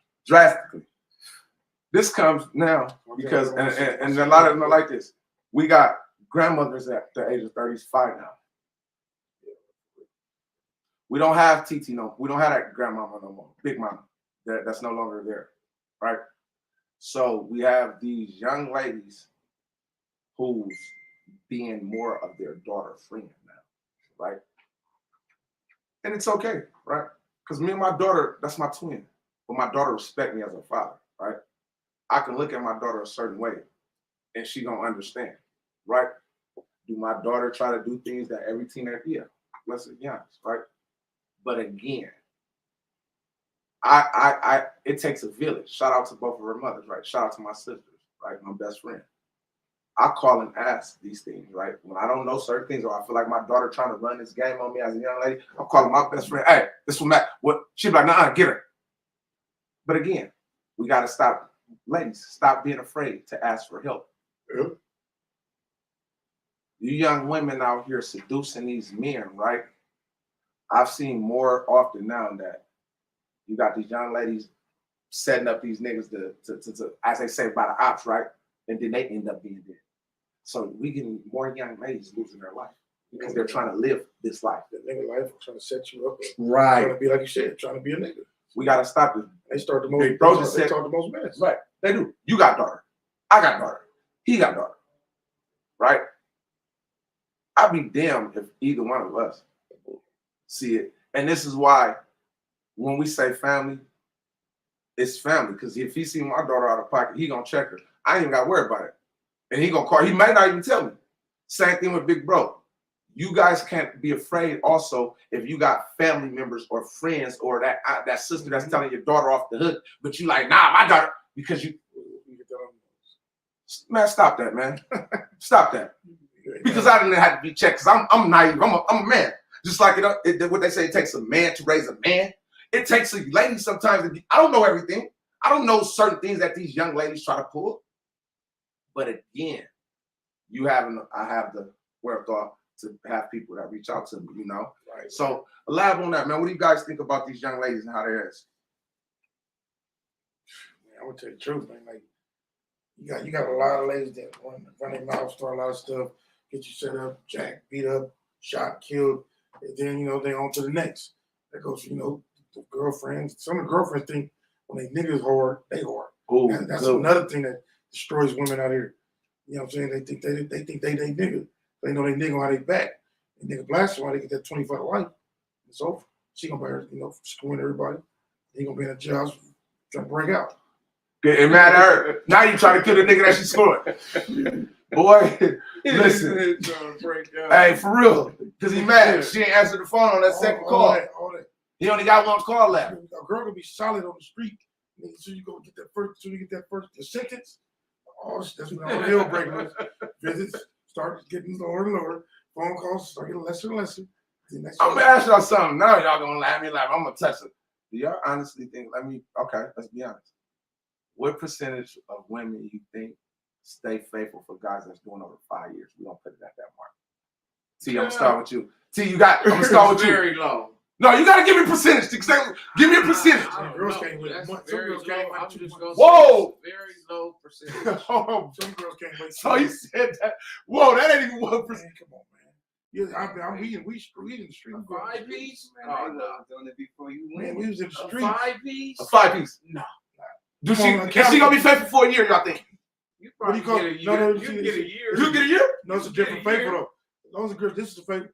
This comes now because, and a lot of them are like this. We got grandmothers at the age of 35 now. We don't have TT no. We don't have that grandmama no more. Big mama. That's no longer there, right? So we have these young ladies who's being more of their daughter friend now, right? And it's okay, right? Because me and my daughter, that's my twin. But my daughter respect me as a father, right? I can look at my daughter a certain way and she gonna understand, right? Do my daughter try to do things that every teenager, yeah, let's be honest, right? But again, it takes a village. Shout out to both of her mothers, right? Shout out to my sisters, right? My best friend. I call and ask these things, right? When I don't know certain things, or I feel like my daughter trying to run this game on me as a young lady, I'm calling my best friend. Hey, this one, Matt. What? She'd be like, nah, get her. But again, we gotta stop, ladies. Stop being afraid to ask for help. Yeah. You young women out here seducing these men, right? I've seen more often now that you got these young ladies setting up these niggas to as they say, by the ops, right? And then they end up being dead. So we getting more young ladies losing their life because they're trying to live this life. That nigga life trying to set you up. Right. Trying to be like you said, trying to be a nigga. We gotta stop this. They start the most. Big bro just they said, talk the most mess. right. They do. You got daughter. I got daughter. He got daughter. Right? I'd be damned if either one of us see it. And this is why when we say family, it's family. Because if he see my daughter out of pocket, he gonna check her. I ain't even gotta worry about it. And he gonna call. He might not even tell me. Same thing with Big Bro. You guys can't be afraid also if you got family members or friends or that sister that's telling your daughter off the hook, but you like, nah, my daughter, because you, man, stop that, man. Stop that. Because I didn't have to be checked, because I'm naive. I'm a man. Just like what they say, it takes a man to raise a man. It takes a lady sometimes. I don't know everything. I don't know certain things that these young ladies try to pull. But again, I have the wherewithal to have people that reach out to me, you know? Right. So elaborate on that, man. What do you guys think about these young ladies and how they're is? Man, I'm gonna tell you the truth, man. Like you got a lot of ladies that run their mouth, start a lot of stuff, get you set up, jacked, beat up, shot, killed, and then they on to the next. That goes, the girlfriends. Some of the girlfriends think when they niggas hard, they hard. Ooh, That's good. another thing that destroys women out here. You know what I'm saying? They think they nigga. They know they nigga on their back. And nigga blast somebody, they get that 25 to life. It's over. She gonna be her, screwing everybody. He gonna be in a jail trying to break out. Getting mad at her. Now you trying to kill the nigga that she scored. Boy, listen. Hey, for real. Because he mad. She ain't answered the phone on that second call. All that. He only got one call left. A girl can be solid on the street. So you go get that first sentence. Oh, that's when all the hell breakers. Visits start getting lower and lower. Phone calls start getting lesser and lesser. I'm gonna ask y'all something. Now y'all gonna laugh me like I'm gonna touch it. Do y'all honestly think? Let's be honest. What percentage of women you think stay faithful for guys that's doing over 5 years? We don't put it at that mark. T, I'm gonna start with you. T, I'm gonna start with you. Very low. No, you gotta give me a percentage. Give me a percentage. Girls can't wait a month. Some girls can't wait 2 months. Whoa! Very low percentage. Some girls can't wait. So you said that. Whoa, that ain't even 1%. Come on, man. Yeah, we in the street. 5 piece? Man, Oh, they no. wasn't doing it before you Man, went. we was in the A street. 5 piece? A 5 piece. No. Is she gonna be faithful for a year, y'all think? You What do you probably call get a it? year. No, you get a year. You get a year? No, it's a You get different a year. paper though. As long as the girl, this is the paper.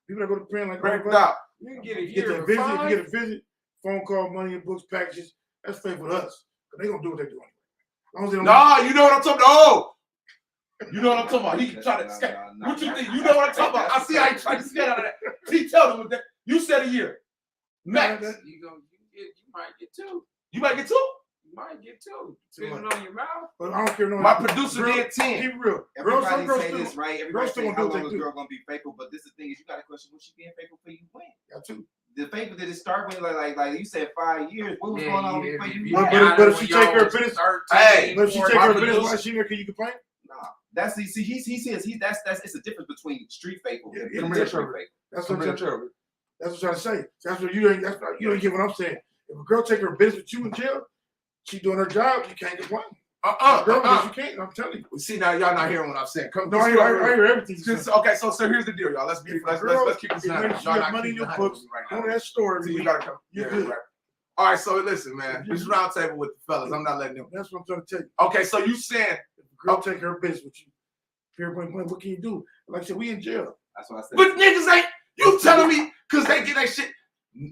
People that go to prison like Break it out. You can get a you get year. that for visit, fine. you get a visit, phone call, money in books, packages. That's faithful to us. But they gonna do what they do anyway. As long as they don't Nah, you know what I'm talking about. Oh, you know what I'm talking about. He trying to escape. What you think? You know what I'm talking about. I see how he trying to escape out of that. He tell them with that. You said a year. Max. You might get two. You might get 2. You might get two. Depending on your mouth. But I don't care no My producer girl, did 10. Keep it real. Girls, some Everybody girls say still, this, right? girls Everybody still say gonna how do what long they is do. girl gonna be faithful, but this is the thing is you got to question what she being faithful for you when. Got to. The faithful that it start with like you said 5 years. What was going on before you? But if she take her business, Hey, but if she take my her business producer- while she there, can you complain? Nah, that's he says that's it's a difference between street faithful and Yeah, military sure. faithful. That's what I'm trying. That's what I'm trying to say. That's what you ain't. That's what, you don't get what I'm saying. If a girl take her business with you in jail, she doing her job. You can't complain. Girl, you can't. I'm telling you. See, now y'all not hearing what I'm saying. Come, No, I hear everything. Okay, so here's the deal, y'all. Let's keep this If down. you got money in your books, right know that story. See, you gotta come. You're Yeah, good. right. All right, so listen, man. This round table with the fellas. I'm not letting them. That's what I'm trying to tell you. Okay, so you saying, If a girl take her business with you, fair point blank, what can you do? Like I said, we in jail. That's what I said. but niggas ain't. You telling me because they get that shit?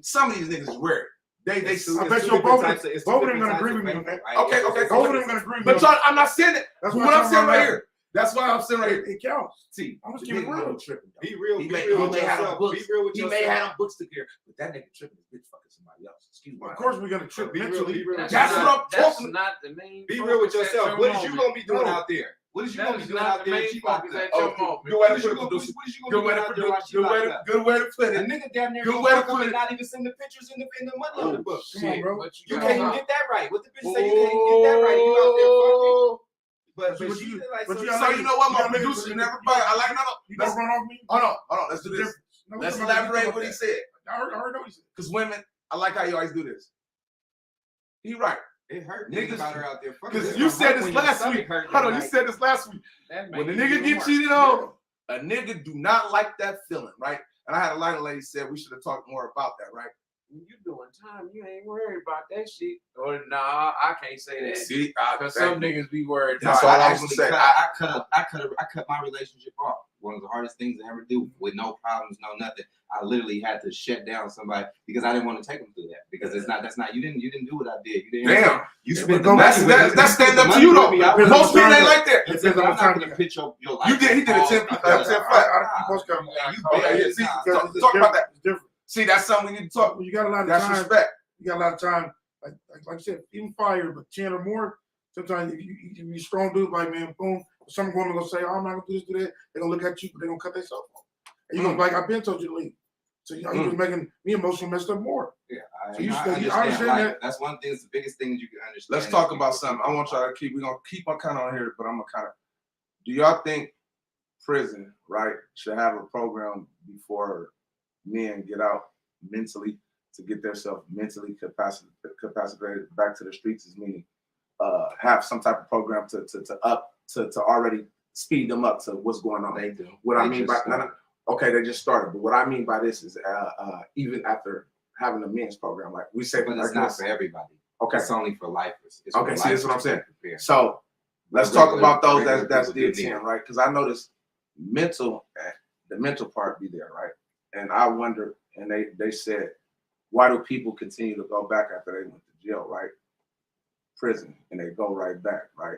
Some of these niggas is weird. They. I bet you both of them gonna agree with me on that. Okay, Both of them gonna agree with me. But y'all, I'm not saying that. That's What why I'm saying right laughing. here. That's why I'm saying right here. It counts. See, I'm just the keeping it nigga real. ain't tripping. though. Be real. He Be may, real he with may have yourself. them books. Be real with He yourself. may have them books to care, but that nigga tripping is bitch fucking somebody else. Excuse me. Of course, we're gonna trip Be real. mentally. Be real. with That's yourself. what I'm talking That's not the main. Be real with focus at yourself. your What is you moment. gonna be doing No. out there? What is you That gonna be is doing not out the there? main If she locked focus up. at your Okay. moment. Good way What to is you put it, gonna producer. what is you Good gonna be way doing to out put there while it. she locked up? Good way to put A it. nigga down there Good gonna way to fuck up put and it. not even send the pictures in the money on the book. Come on, bro. But You gotta can't even stop. get that right. What the bitch say you can't even get that right? You out there fucking. But But she you- did like but some- you So gotta you know what, my You gotta producer make- and everybody. I like no. You Let's gonna run off me? hold on. Let's do The this. difference. No, Let's we talking about- elaborate what he said. I already know what he said. Because women, I like how you always do this. He right. It hurt Niggas- niggas about her out there. fucking. Because It's you gonna said hurt this when your last stomach week. hurt Hold that on, you night. said this last week. That When the make it nigga even get worse. cheated on, a nigga do not like that feeling, right? And I had a line of ladies said we should have talked more about that, right? When you doing time, you ain't worried about that shit. Or nah, I can't say that. See, Because some niggas be worried That's about all I it. was gonna say. I cut my relationship off. One of the hardest things to ever do with no problems, no nothing. I literally had to shut down somebody because I didn't want to take them through that. Because that's not you didn't do what I did. You didn't. Damn. You Yeah, spent but the That's money with me. that's stand up to money you with though. me. I was- Most men ain't like that. It I'm depends on not what time gonna you pitch your life. You did. He did a 10 because- 10 I flat. most come. You Okay, yeah, bad. see, Nah, talk It's about that. It's different. See, that's something we need to talk. You got a lot of That's time. respect. You got a lot of time. Like I said, even fire, but 10 or more. Sometimes if you strong dude, like man, boom. Some woman gonna say, "Oh, I'm not gonna do this, do that." They're gonna look at you, but they're gonna cut themselves off. And you gonna be like, "I've been told you to leave." So you just making me emotional, messed up more. Yeah, So you I still- you understand. understand Like, that? that's one thing. It's the biggest thing that you can understand. Let's talk about something. I want y'all to keep. We're gonna keep my kind of on here, but I'm gonna kind of. Do y'all think prison, right, should have a program before men get out mentally to get themselves mentally capacitated back to the streets? Is meaning have some type of program to already speed them up to what's going on. They do. What I They mean just by started. okay, they just started. But what I mean by this is even after having a men's program, like we say, But it's not for everybody. okay. It's only for lifers. It's Okay, for see, that's what I'm lifers saying. to prepare. So let's Regular- talk about those regular that's people did do need 10, it. right? Because I noticed the mental part be there, right? And I wonder, and they said, why do people continue to go back after they went to jail, right? Prison, and they go right back, right?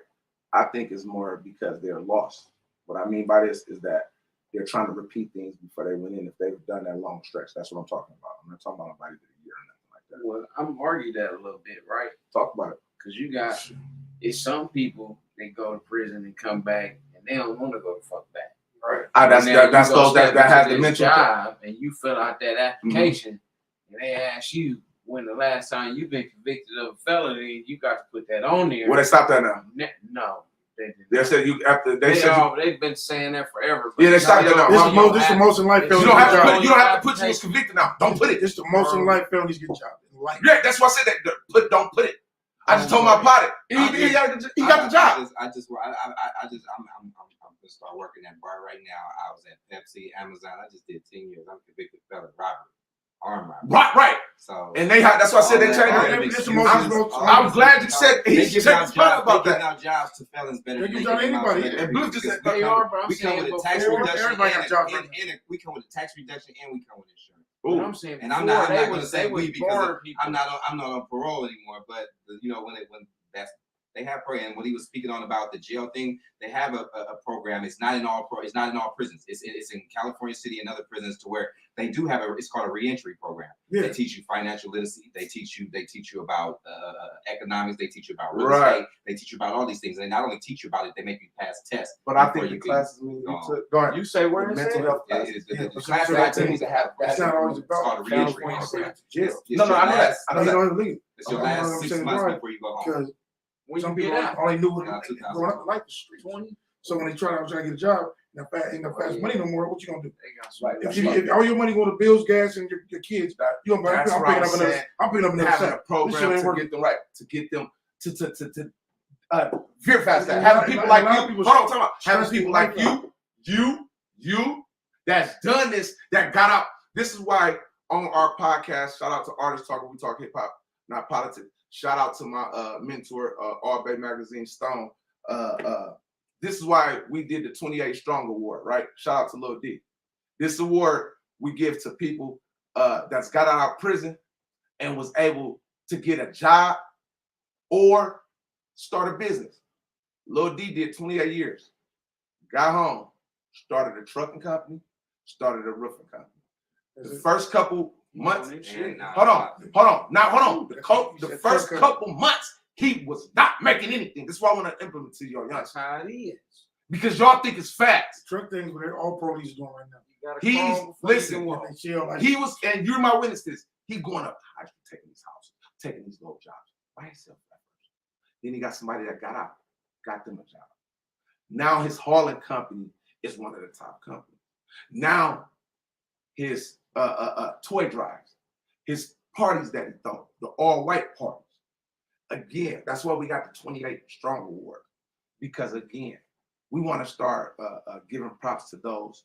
I think it's more because they're lost. What I mean by this is that they're trying to repeat things before they went in if they've done that long stretch. That's what I'm talking about. I'm not talking about nobody did a year or nothing like that. Well, I'm arguing that a little bit, right? Talk about it. Because you got it's some people that go to prison and come back and they don't want to go the fuck back. Right. Now That's you those go that step have into the this mental. job and you fill out that application and they ask you when the last time you've been convicted of a felony, you got to put that on there. Well, they stopped that now. No, they didn't. They said you after they said you, they've been saying that forever. but Yeah, they stopped you that don't- now. you don't This is the have- most in life You felonies. you don't have to get put job. you don't have to put you was convicted now. Don't put it. This the most in life felonies get job. In life. Yeah, that's why I said that. Don't put it. I just told my pilot. He got the job. I'm gonna start working at bar right now. I was at Pepsi, Amazon. I just did 10 years. I'm convicted felon robbery. armed robbery. Right. So And they have. That's why I said they changed all it. them It's excuses, emotional. all I'm them glad you excuses, said they he give checked out his spot jobs. about They that. giving out jobs to felons better They than give they out give out anybody, to yeah. And Bliff just said They are, but I'm we come saying with a tax before- reduction everybody got jobs right and we come with a tax reduction and we come with insurance. But I'm saying And I'm before, not they going to was- say they we was because born people. I'm not on parole anymore. But you know when that's they have program. When he was speaking on about the jail thing, they have a program. It's not in all prisons. It's in California City and other prisons to where they do have it's called a reentry program. Yeah. They teach you financial literacy. They teach you about economics. They teach you about real Right. estate. They teach you about all these things. They not only teach you about it, they make you pass tests. But I before think the you can classes you go on. took. Go ahead. You say where The it's mental at? health Yeah, classes. it is. Yeah, The but class so that I that take thing- is to have It's not always it's called a about reentry California program. jail. It's No, your I know that. last- I I know know that. you don't leave It's your I know what last I'm 6 saying, months right. before you go home. because When some you people get out, only knew what Yeah, they 2000. growing up like the streets. 20, So when they try to get a job, ain't no fast money no more. What you gonna do? they got some. Right. If all your money go to bills, gas, and your kids, you gonna That's I'm what picking I'm up another. saying. I'm picking up another Having a set. This shit program ain't to working. get them right, to get them to veer fast. A Having lot- people a like lot you. of people Hold on, talking about having stress people their like life you, that's done this, that got out. This is why on our podcast, shout out to Artist Talk, we talk hip hop, not politics. Shout out to my mentor, All Bay Magazine Stone. This is why we did the 28 Strong Award, right? Shout out to Lil D. This award we give to people that's got out of prison and was able to get a job or start a business. Lil D did 28 years, got home, started a trucking company, started a roofing company. The first couple months, And, hold on. The first couple months, he was not making anything. This is why I want to implement to y'all, That's how it is. because y'all think it's fast. Truck things, but they're all pro these doing right now. You gotta He's crawl before you listen. can walk. They chill like He was, and you're my witness to this. He going up, taking these houses, taking these little jobs by himself. Then he got somebody that got out, got them a job. Now his hauling company is one of the top companies. Now his toy drives, his parties that he throw, the all-white parties. Again, that's why we got the 28 Strong Award. Because again, we want to start giving props to those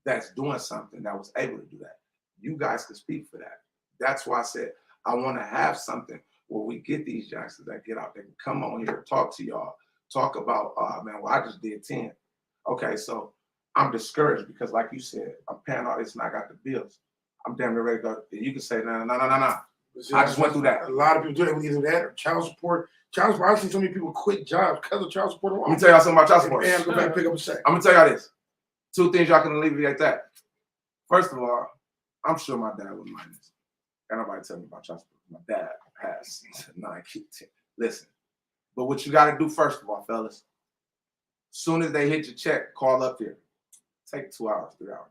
that's doing something that was able to do that. You guys can speak for that. That's why I said I want to have something where we get these youngsters that get out, they can come on here, talk to y'all, talk about, man, well, I just did 10. Okay, so I'm discouraged because like you said, I'm paying all this and I got the bills. I'm damn near ready to go. You can say, no. I just went through that. A lot of people do that. Either that or child support. Child support. I've seen so many people quit jobs because of child support alone. Let me tell y'all something about child support. And go back and pick up a check. I'm gonna tell y'all this. 2 things y'all can alleviate that. First of all, I'm sure my dad wouldn't mind this. Ain't nobody tell me about child support. My dad has 9 kids. Listen, but what you gotta do first of all, fellas, soon as they hit your check, call up here. Take 2 hours, 3 hours.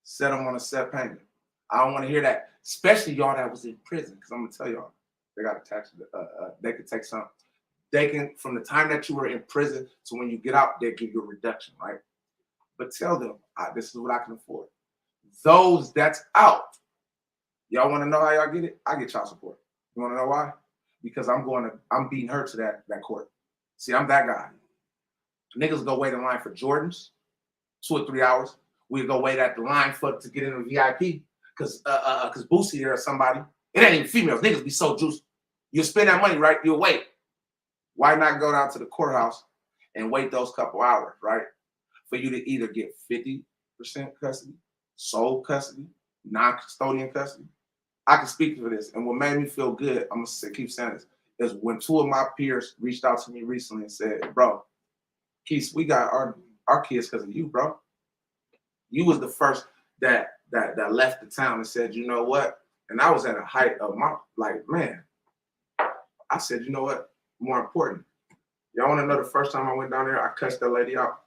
Set them on a set payment. I don't want to hear that, especially y'all that was in prison, because I'm gonna tell y'all, they got a tax. They could take some. They can, from the time that you were in prison to when you get out, they give you a reduction, right? But tell them, this is what I can afford. Those that's out, y'all want to know how y'all get it? I get child support. You want to know why? Because I'm beating her to that court. See, I'm that guy. Niggas go wait in line for Jordans, 2 or 3 hours. We go wait at the line to get in the VIP because Boosie here or somebody. It ain't even females. Niggas be so juicy. You spend that money, right? You'll wait. Why not go down to the courthouse and wait those couple hours, right? For you to either get 50% custody, sole custody, non-custodian custody. I can speak for this. And what made me feel good, I'm gonna keep saying this, is when 2 of my peers reached out to me recently and said, bro, Keith, we got our kids because of you, bro. You was the first that left the town and said, you know what? And I was at a height of my, like, man, I said, you know what? More important. Y'all want to know the first time I went down there, I cussed that lady out.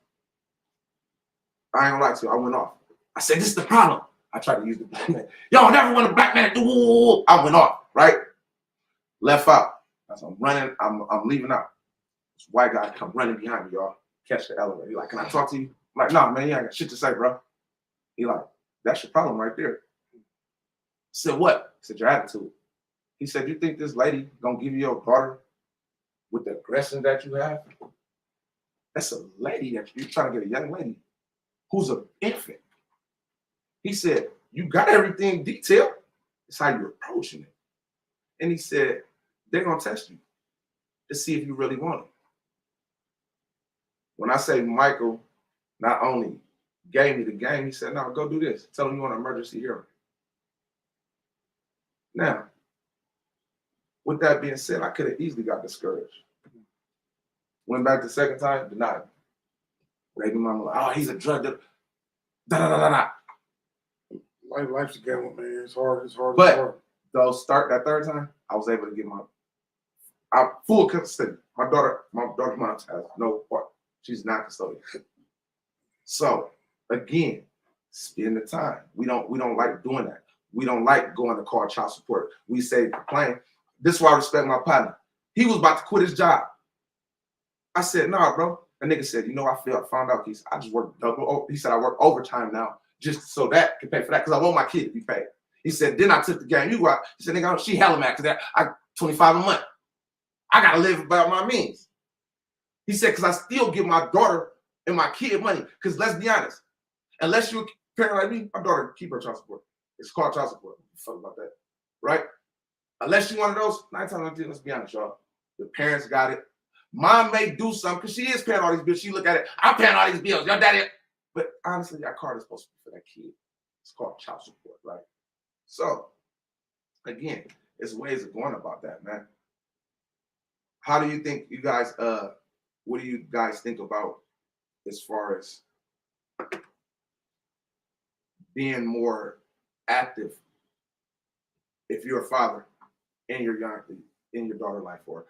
I ain't gonna lie to you, I went off. I said, this is the problem. I tried to use the black man. Y'all never want a black man to do. I went off, right? Left out. As I'm running, I'm leaving out. This white guy come running behind me, y'all. Catch the elevator. He like, can I talk to you? I'm like, nah, man, you ain't got shit to say, bro. He like, that's your problem right there. I said, what? He said, your attitude. He said, you think this lady gonna give you your daughter with the aggression that you have? That's a lady that you're trying to get, a young lady who's an infant. He said, you got everything detailed. It's how you're approaching it. And he said, they're going to test you to see if you really want it. When I say Michael not only gave me the game, he said, no, go do this. Tell him you want an emergency hero. Now, with that being said, I could have easily got discouraged. Went back the second time, denied. Baby mama, like, oh, he's a drug dealer. Da-da-da-da-da. Life's a gamble, man. It's hard. But though start that third time, I was able to get my full custody. My daughter's mom has no part. She's not custodial. So again, spend the time. We don't like doing that. We don't like going to call child support. We say complain. This is why I respect my partner. He was about to quit his job. I said, nah, bro. A nigga said, you know, I found out I just work double. He said, I work overtime now just so that can pay for that because I want my kid to be paid. He said, then I took the game. You go out. He said, nigga, she hella mad because I 25 a month. I got to live about my means. He said, because I still give my daughter and my kid money. Because let's be honest, unless you're a parent like me, my daughter keep her child support. It's called child support. Fuck about that, right? Unless you one of those, 9 times out of 10, let's be honest, y'all. The parents got it. Mom may do something because she is paying all these bills. She look at it. I'm paying all these bills. Your daddy. But honestly, that card is supposed to be for that kid. It's called child support, right? So, again, there's ways of going about that, man. How do you think you guys, what do you guys think about as far as being more active if you're a father in your daughter life or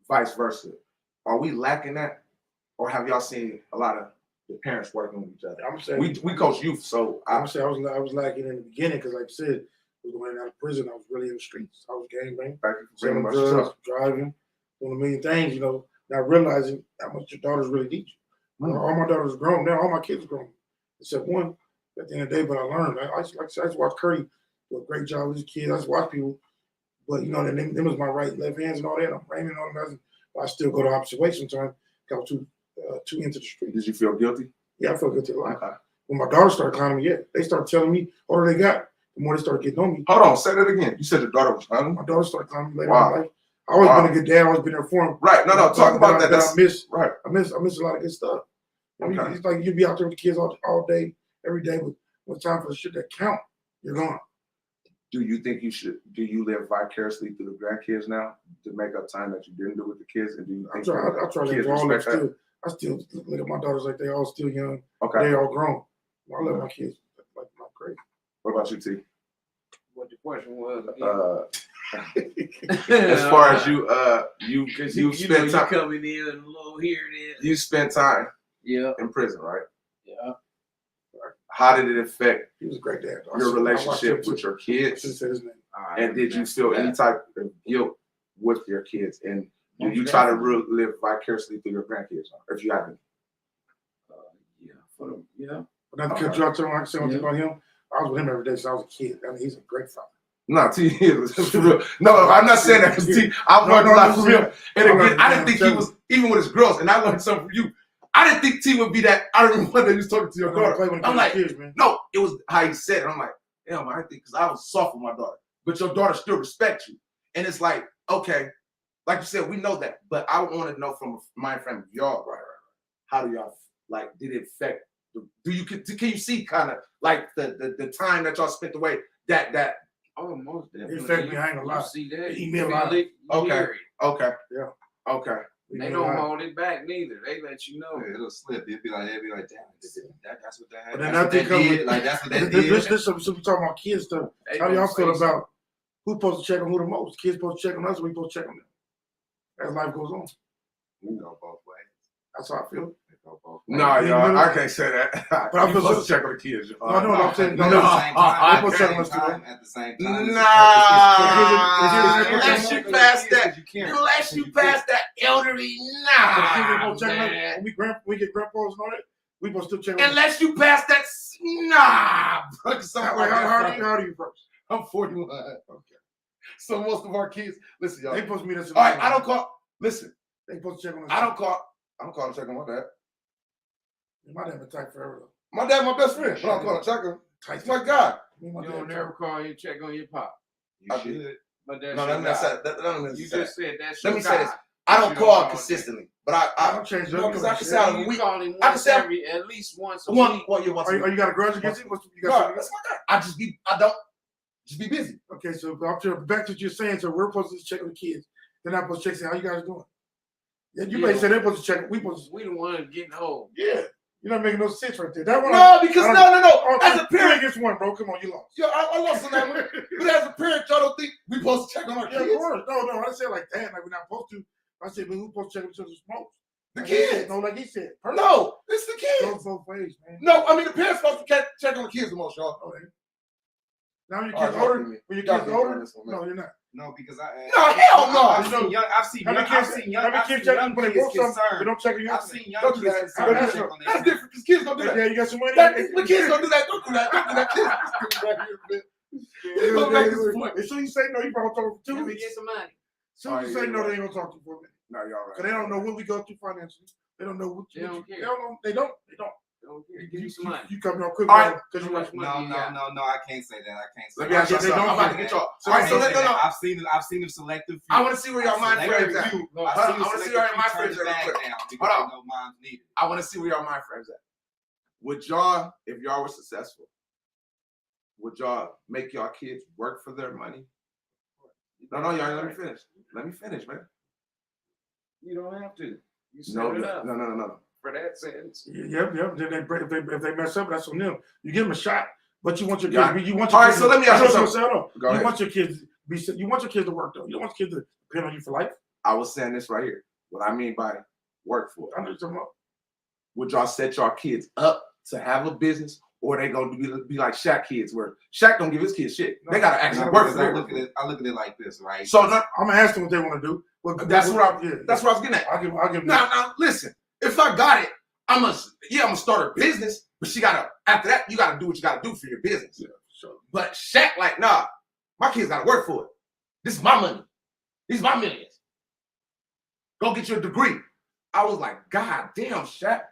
vice versa? Are we lacking that? Or have y'all seen a lot of the parents working with each other? I'm saying We coach youth, so I was lacking in the beginning because, like I said, I was going out of prison. I was really in the streets. I was gangbanging, selling drugs, driving, doing a million things. You know, not realizing how much your daughters really need you. Mm. All my daughters are grown now. All my kids are grown, except one. At the end of the day, but I learned. I just watch Curry do a great job with his kids. I just watch people, but you know, them was my right and left hands and all that. I'm framing all them guys. But I still go the opposite way sometimes. Got too into the street. Did you feel guilty? Yeah, I felt guilty a lot. Okay. When my daughter started calling me, they started telling me all they got. The more they started getting on me. Hold on, say that again. You said your daughter was calling. My daughter started calling me later Wow. in life. I always been a good dad. I always been there for him. Right. No. Talk about that. I miss. Right. I miss a lot of good stuff. Okay. It's like you be out there with the kids all day, every day. But when it's time for the shit that count, you're gone. Do you think do you live vicariously through the grandkids now to make up time that you didn't do with the kids? And do you think I try to kids live all that respect still. I still look at my daughters like they all still young. Okay. They all grown. I love my kids like crazy. What about you, T? What the question was? As far as you spent time coming in a little here and there. You spent time Yeah. in prison, right? Yeah. How did it affect He was a great dad. your relationship with your kids? Say his name. And did you feel any type of guilt with your kids? And do you try to live vicariously through your grandkids, if you haven't? Yeah. But not to cut you out, I can say one thing about him. I was with him every day since I was a kid. I mean, he's a great father. No, T is for real. No, I'm not saying that because T, I've learned a lot from him. And again, I didn't think he was, even with his girls, and I learned something from you. I didn't think T would be that. I remember one day he was talking to your daughter. I'm like, kids, man. no, it was how he said it. I'm like, damn, I didn't think, because I was soft with my daughter. But your daughter still respects you. And it's like, okay, like you said, we know that. But I want to know from a mind frame of y'all, right? How do y'all, like, did it affect, can you see kind of like the time that y'all spent away that Oh, most definitely. In fact, I ain't gonna lie. You see that? Email You out. feel it, you Okay. hear it. okay. Yeah. Okay. They don't hold it back neither. They let you know. It'll slip. They'll be like, damn, that's what that had. But then That's what I think that did. Like that's what that did. This we talking about kids stuff. They How do y'all gonna feel say about who's supposed to check on who the most? Kids supposed to check on us, or we supposed to check on them? As life goes on. We go both ways. That's how I feel. They go both ways. No, y'all, I can't say that. But I You feel supposed to check on the kids. No, I'm saying No, no. at no. the same time. At the same time. Unless you pass that, unless you pass that elderly, nah, man. When we get grandpas and all that, we supposed to still check on Unless you pass that, nah. How do you first? I'm 41. Okay. So most of our kids, listen, y'all. They supposed to meet us. All right, I don't call. Listen, They supposed to check on us. I don't call him check on my dad. My dad been tight forever though. My dad, my best friend. But I don't call him check on. He's my guy. Me and my You dad don't talk. never call and check on your pop. You I should. But that's No, your let me guy. say that. You just said that's Let your me say guy. this. I But don't you call all day. consistently, but I don't change no, because I can shit. say out of a You week. call him I once can say- every, at least once a One, week. well, you want Are to? you got a grudge against him? You No, got that's my guy. I don't just be busy. Okay, so back to what you're saying. So we're supposed to check on the kids. They're not supposed to check. Say, how you guys doing? Yeah, you may Yeah. say they're supposed to check. We supposed to. We the one getting old. Yeah, you're not making no sense right there. That one. No, because I no. don't- As a three parent, against one, bro. Come on, you lost. yo, I lost on that one. But as a parent, y'all don't think we supposed to check on our Yeah, of kids? course. No, I didn't say it like that. Like we're not supposed to. I said, but who's supposed to check each other's smokes? The Like he said, kids. no, like he said. No, it's the Go kids. both ways, man. No, I mean the parents supposed to check on the kids the most, y'all. Okay. Now when your All kids right, older, y'all give me- when your y'all kids give me older, on this one, man. no, you're not. No, because No, hell no. I've seen young. I've seen How young. many I've kids? seen young. How many I've kids seen check young when they kids want something? They concerned. don't check on you. I've seen young Don't do kids that. concerned. That's Check on their That's kids. different because kids don't do that. Yeah, you got some money. The kids don't do that. Don't do that. Don't do that. Kids just right here, man. Kids don't make this point. As soon as you say no, you probably talk for 2 Let me weeks. get some money. As soon as you say no, they ain't gonna talk to you for a minute. No, y'all right. Cause they don't know what we go through financially. They don't know what They don't care. They don't know. They don't. Don't care. Give me some money. You coming on quick All right. because you How want. much money you got? No. I can't say that. I can't say Let me that. ask y'all They something. don't I'm about to care. get y'all. So All right, I so can't say no. that. I've seen them selective. Few. I want to see where y'all mind frames at. Few. No, I've hold seen on, them I wanna see selective where your few mind turn frames it are real back quick. now Hold because on. they know mom's needed. I want to see where y'all mind frames at. Would y'all, if y'all were successful, would y'all make y'all kids work for their money? No, y'all. Let me finish. Let me finish, man. You don't have to. You set No. it up for that sentence. Yep. Then if they mess up, that's on them. You give them a shot, but you want your kids. Yeah. You want All your right, kids so let me ask you to, something. no. Go You ahead. want your kids to be. You want your kids to work though. You don't want your kids to depend on you for life. I was saying this right here. What I mean by work for. I know what you're talking about. Would y'all set y'all kids up to have a business, or they gonna be like Shaq kids, where Shaq don't give his kids shit? They gotta actually No, work because for I it. look at it like this, right? So no, I'm gonna ask them what they want to do. But that's what I yeah. that's what I was getting at. I'll give them. Now, listen. If I got it, I'm gonna start a business, but after that, you gotta do what you gotta do for your business. Yeah, sure. But Shaq, like, nah, my kids gotta work for it. This is my money. These are my millions. Go get your degree. I was like, God damn, Shaq.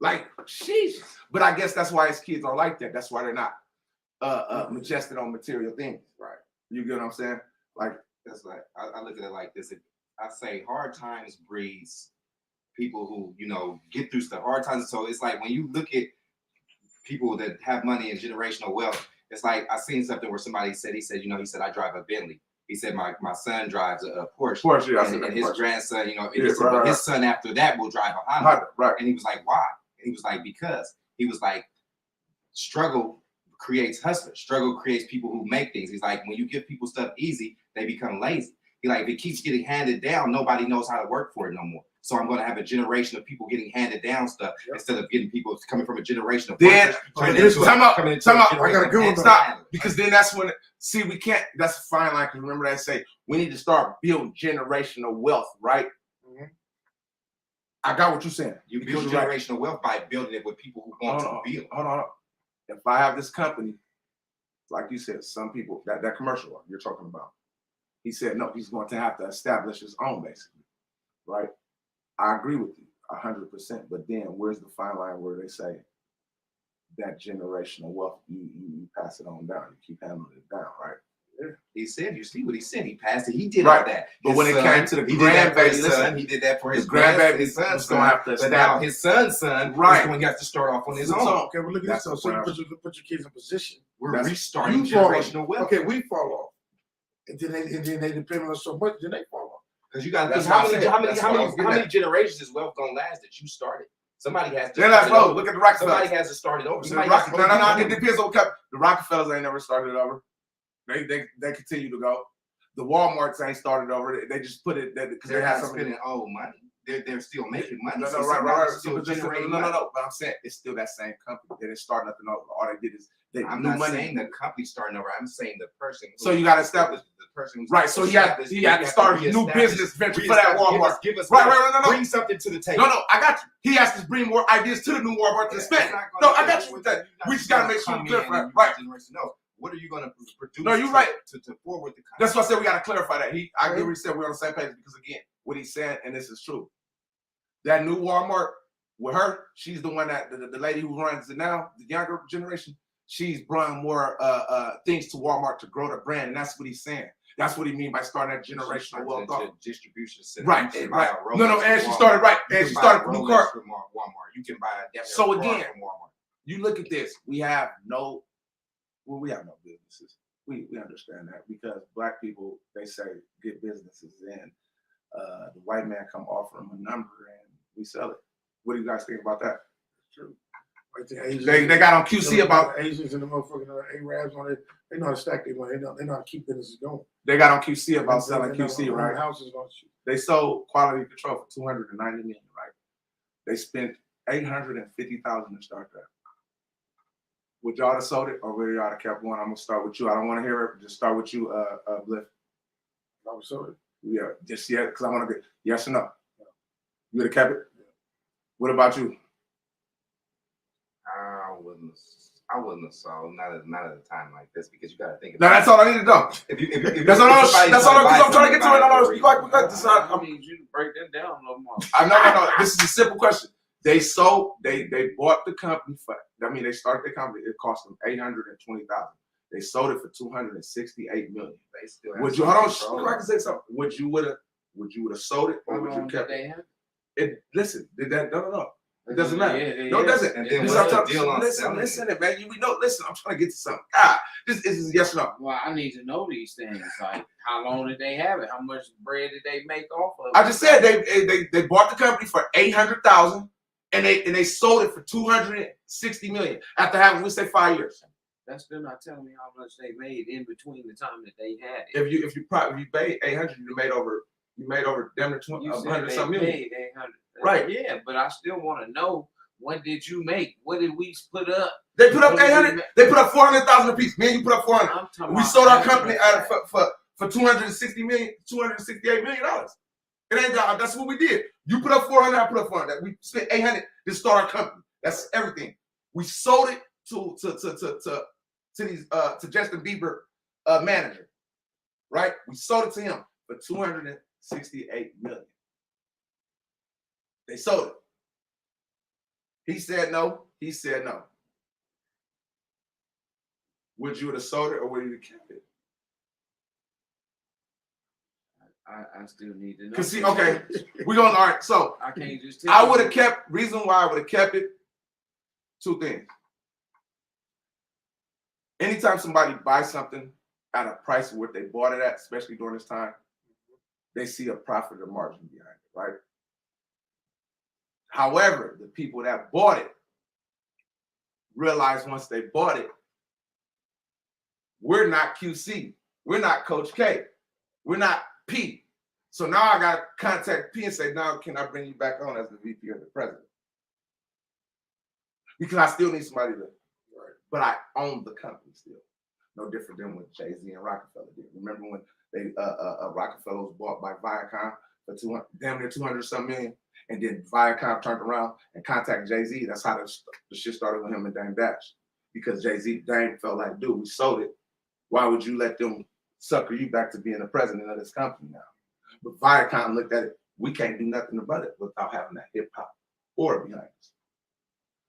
Like, sheesh. But I guess that's why his kids are like that. That's why they're not majestic on material things. Right. You get what I'm saying? Like, That's like I look at it like this. I say hard times breeds people who get through stuff. Hard times. So it's like when you look at people that have money and generational wealth, it's like I seen something where somebody said he said I drive a Bentley. He said my son drives a Porsche. Porsche, yeah, I said and that, his Porsche. grandson, Yeah, right. his son after that will drive a Honda. right. And he was like, why? And he was like, because he was like, struggle creates hustlers. Struggle creates people who make things. He's like, when you give people stuff easy, they become lazy. He like, if it keeps getting handed down, nobody knows how to work for it no more. So I'm going to have a generation of people getting handed down stuff instead of getting people coming from a generation of Then, workers, time out. a I got a generation good one, of though. Stop. Because then that's when, we can't, that's a fine line. Because remember they say, we need to start building generational wealth, right? Mhm. I got what you're saying. You Because build you're right. generational wealth by building it with people who want to build. Hold on. If I have this company, like you said, some people, that commercial you're talking about, he said, no, he's going to have to establish his own, basically, right? I agree with you 100%. But then where's the fine line where they say that generational wealth, you pass it on down, you keep handling it down, right? He said, you see what he said. He passed it. He did Right. all that. But His when it son, came to the he did that for his grandbaby, son. listen, He did that for his grandbaby his son's was gonna have to But now establish. his son's son Right. is going to have to start off on his So, own. Okay, well look at That's this. So the you point. put your kids in position. We're That's- restarting You fall generational off. wealth. Okay, we fall off, and then they depend on us so much, then they fall off. Because you got to That's think what I said. That's what I was how getting many at. generations is wealth going to last that you started? Somebody has to. Then start that's it low. over. Look at the Rockefellers. Somebody has to start it over. The Somebody has to go No. through It depends on what kind. The Rockefellers ain't never started over. They continue to go. The Walmarts ain't started over. They just put it because They're they have not something. spending old money. They're still making money. No, So right. somebody's So, still but generating no. money. But I'm saying it's still that same company. They didn't start nothing over. All they did is they I'm new not money. saying the company starting over. I'm saying the person. So you gotta establish the person. Who's Right. So he had to start a new business venture for that Walmart. Give us Right. No. Bring something to the table. No. I got you. He has to bring more ideas to the new Walmart to spend. No, I got you with that. We just gotta make sure we clarify. Right. No. What are you going to produce? No, you're right. To forward the company. That's why I said we got to clarify that. I agree what he said. We're on the same page because, again, what he's saying, and this is true. That new Walmart with her, she's the one that, the lady who runs it now, the younger generation, she's bringing more things to Walmart to grow the brand, and that's what he's saying. That's what he mean by starting that generational wealth off. Distribution center. Right, You can right. buy a No, Rolex and from she Walmart. started right, You and can she buy started a from Blue Rolex Card. from Walmart. You can buy a damn So car again, from Walmart. You look at this. We have no businesses. We understand that because black people, they say get businesses in. The white man come offer them a number and we sell it. What do you guys think about that? True. Like the Asians, They got on QC about the Asians and the motherfucking Arabs on it. They know how to stack their money. They know how to keep businesses going. they got on QC about selling They know QC, how right? Houses on shit. They sold quality control for $290 million, right? They spent $850,000 to start that. Would y'all have sold it or would y'all have kept one? I'm gonna start with you. I don't want to hear it. Just start with you, Bliff. I was sorry. Yeah, just yet, because I want to get yes or no. You would have kept it. What about you? I wouldn't have sold not at a time like this because you got to think. No, that's all I need to know. If That's all. somebody's That's all. trying to Because buy I'm trying to get to it. something, No, buy we got this. I need you to break that down a little more. No. This is a simple question. They sold. They bought the company for. I mean, they started the company. It cost them $820,000. They sold it for $268 million. They still have Would you some hold control. on? I can say something. Would you have sold it or would you kept it? Listen, did that? No. It doesn't matter. No, it doesn't. And then This what's is the what I'm deal talking- on listen, selling listen, it? man. Listen. I'm trying to get to something. God, this is yes or no. Well, I need to know these things. Like, how long did they have it? How much bread did they make off of it? I just said they bought the company for $800,000 and they sold it for $260 million after having, we say, 5 years. That's still not telling me how much they made in between the time that they had it. If you paid $800, you made over damn near You said 100 they something million. paid 800. Right. Yeah, but I still want to know, what did you make? What did we put up? They put up What did we 800. make? They put up 400,000 a piece. Me and you put up 400. I'm talking We about sold our after company the out fact. for $268 million. It ain't that. That's what we did. You put up 400. I put up 400. We spent 800 to start our company. That's everything. We sold it to Justin Bieber manager, right? We sold it to him for $268 million. They sold it. He said no. He said no. Would you have sold it or would you have kept it? I still need to know. Cause see, okay, we're going. All right, so I can't just tell I you. would have kept. Reason why I would have kept it. Two things. Anytime somebody buys something at a price of what they bought it at, especially during this time, they see a profit or margin behind it, right? However, the people that bought it realize once they bought it, we're not QC, we're not Coach K, we're not P. So now I got to contact P and say, now can I bring you back on as the VP or the president? Because I still need somebody to, but I own the company still. No different than what Jay-Z and Rockefeller did. Remember when they Rockefeller was bought by Viacom for damn near 200 something million, and then Viacom turned around and contacted Jay-Z. That's how the shit started with him and Dame Dash. Because Dame felt like, dude, we sold it. Why would you let them sucker you back to being the president of this company now? But Viacom looked at it, we can't do nothing about it without having that hip hop aura behind us.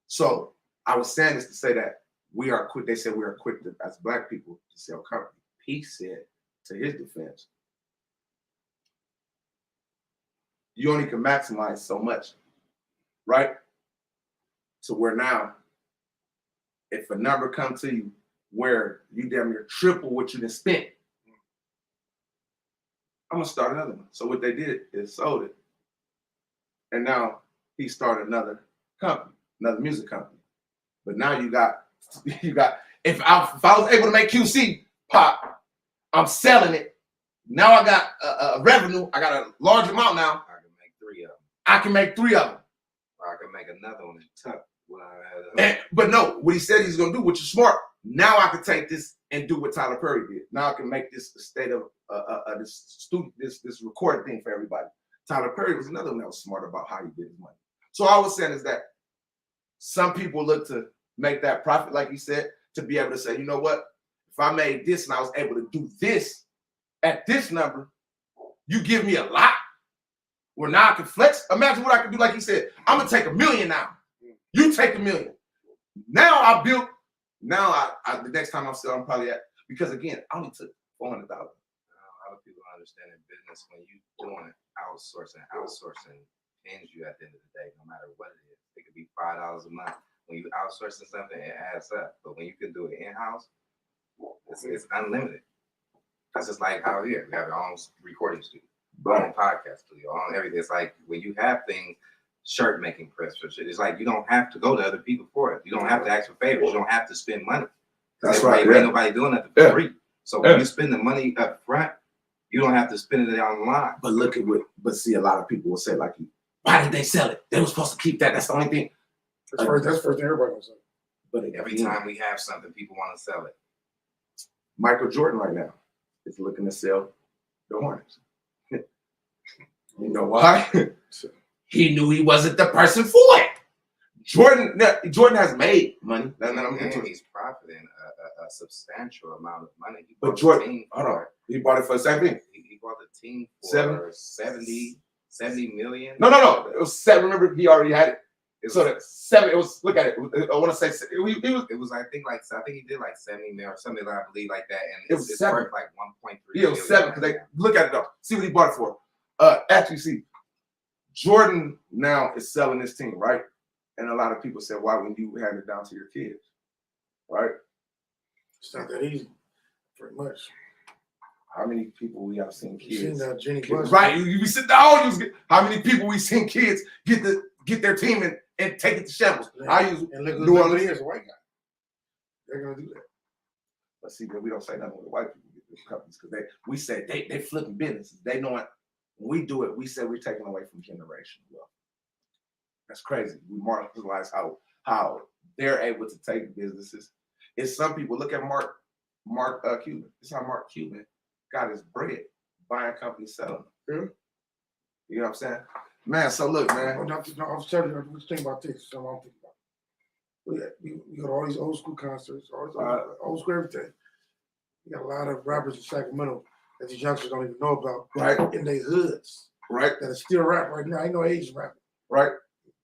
So I was saying this to say that we are quick. They said we are quick to, as Black people, to sell company. He said, to his defense, you only can maximize so much, right? So where now, if a number comes to you where you damn near triple what you done spent, I'm gonna start another one. So what they did is sold it, and now he started another company, another music company. But now you got. If I was able to make QC pop, I'm selling it. Now I got a revenue. I got a large amount now. I can make 3 of them. I can make 3 of them. Or I can make another one and tuck when I And, but no, what he said he's gonna do, which is smart. Now I can take this and do what Tyler Perry did. Now I can make this a state of this recorded thing for everybody. Tyler Perry was another one that was smart about how he did his money. So all I was saying is that some people look to make that profit, like you said, to be able to say, you know what? If I made this and I was able to do this at this number, you give me a lot. Well, now I can flex. Imagine what I can do. Like he said, I'm gonna take $1 million now. You take $1 million. Now I built Now the next time I'm selling, I'm probably at, because again, I only took $400,000. A lot of people don't understand in business when you doing outsourcing ends you at the end of the day, no matter what it is. It could be $5 a month. When you outsourcing something, it adds up. But when you can do it in-house, it's unlimited. That's just like how here we have our own recording studio, our own podcast studio, our own everything. It's like when you have things, shirt making press for shit. It's like you don't have to go to other people for it. You don't have to ask for favors. You don't have to spend money. That's right. Ain't nobody doing nothing for free. So when you spend the money up front, you don't have to spend it online. But look at what, but see, a lot of people will say, like, why did they sell it? They were supposed to keep that. That's the only thing. That's the first thing everybody gonna say. But Every time we have something, people want to sell it. Michael Jordan right now is looking to sell the Hornets. You know why? He knew he wasn't the person for it. Jordan has made money. And he's profiting a substantial amount of money. But Jordan, hold on, he bought it for the same thing. He bought the team for 70 million. No. It was 7. Remember, he already had it. So that 7. It was. Look at it. I want to say it was. I think he did like 70 million or something. I believe like that. And it was 7. Worth like 1.3. Yeah, it was 7 because they look at it though. See what he bought it for. Actually, see, Jordan now is selling this team, right? And a lot of people said, why wouldn't you hand it down to your kids, right? It's not that easy, pretty much. How many people we have seen kids? Jenny Bush. Right, you sit down. How many people we seen kids get their team and take it to shambles? And look at it, a white guy. They're gonna do that. But see, we don't say nothing when the white people get these companies because we say they flipping businesses. They know it. When we do it, we say we're taking away from generational wealth. That's crazy. We marginalize how they're able to take businesses. It's some people. Look at Mark Cuban. It's how Mark Cuban got his bread buying companies, selling them. You know what I'm saying, man? So look, man. I was telling you what you think about this. So I'm thinking about. We got all these old school concerts, all this old school everything. We got a lot of rappers in Sacramento that these youngsters don't even know about, right? In their hoods, right? That are still rap right now. Ain't no Asian rapper, right?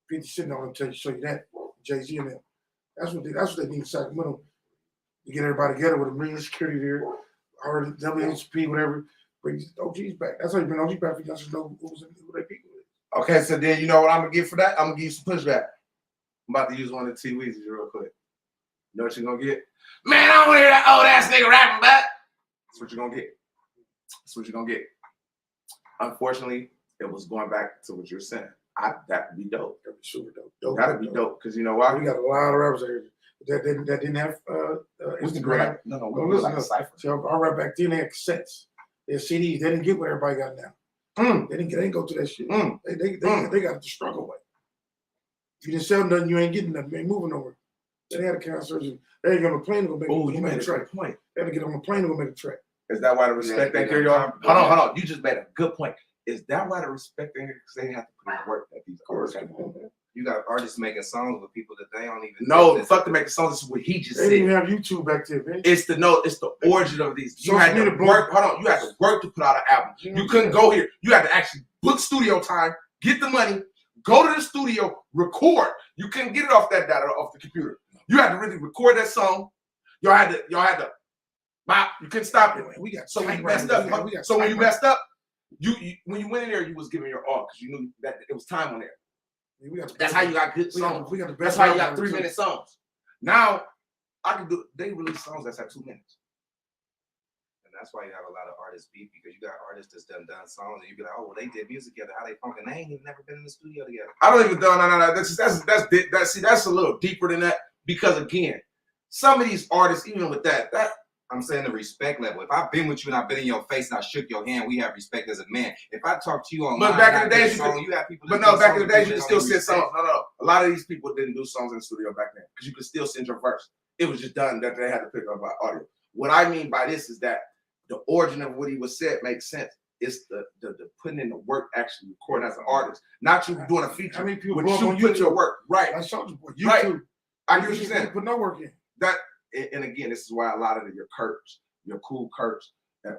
50 sitting on them, show you that. Jay-Z and them. That's what they need in Sacramento. To get everybody together with a million security there, or the WHP, whatever, bring these OGs back. That's how you bring OGs back for youngsters to know who they people is. Okay, so then you know what I'm gonna get for that? I'm gonna give you some pushback. I'm about to use one of the Tweezy real quick. You know what you're gonna get? Man, I don't want to hear that old ass nigga rapping back. That's what you're gonna get. That's what you're gonna get. Unfortunately, it was going back to what you're saying. That would be dope. That'd be super dope. Gotta be dope because you know why? We got a lot of rappers here that didn't have Instagram. No, we like a cipher. So our rap back then they had cassettes, they had CDs. They didn't get what everybody got now. They didn't go through that shit. They got the struggle way. If you didn't sell nothing, you ain't getting nothing. You ain't moving nowhere. They had a concert. They ain't on a plane to go make. Oh, you made a track point. They had to get on a plane to go make a track. Is that why the respect they carry on? Hold on. You just made a good point. Is that why the respect they because they have to put in work that these artists have to do? You got artists making songs with people that they don't even know. Fuck to make songs. This is what he just said. They didn't even have YouTube back then, man. It's the origin of these. You had to work. Hold on. You had to work to put out an album. You couldn't go here. You had to actually book studio time, get the money, go to the studio, record. You couldn't get it off that data off the computer. You had to really record that song. Y'all had to. You couldn't stop it. So when you messed up, when you went in there, you was giving your all because you knew that it was time on there. That's how you got good songs. That's how you got 3-minute songs. Now I can do. They release songs that's at 2 minutes. And that's why you have a lot of artists beef because you got artists that's done songs and you be like, oh, well, they did music together. How they funkin'? They ain't even never been in the studio together. I don't even know. No. That's a little deeper than that because again, some of these artists, even with that. I'm saying the respect level. If I've been with you and I've been in your face and I shook your hand, we have respect as a man. If I talk to you on, but back in the days, you have people. But no, back in the days, you could still send songs. No. A lot of these people didn't do songs in the studio back then because you could still send your verse. It was just done that they had to pick up by audio. What I mean by this is that the origin of what he was said makes sense. It's the putting in the work, actually recording as an artist, not you doing a feature. How many people but you put your work right? I saw you right. Too. I get what you're saying. Put no work in that. And again, this is why a lot of your Kurt's, your Cool Kurt's,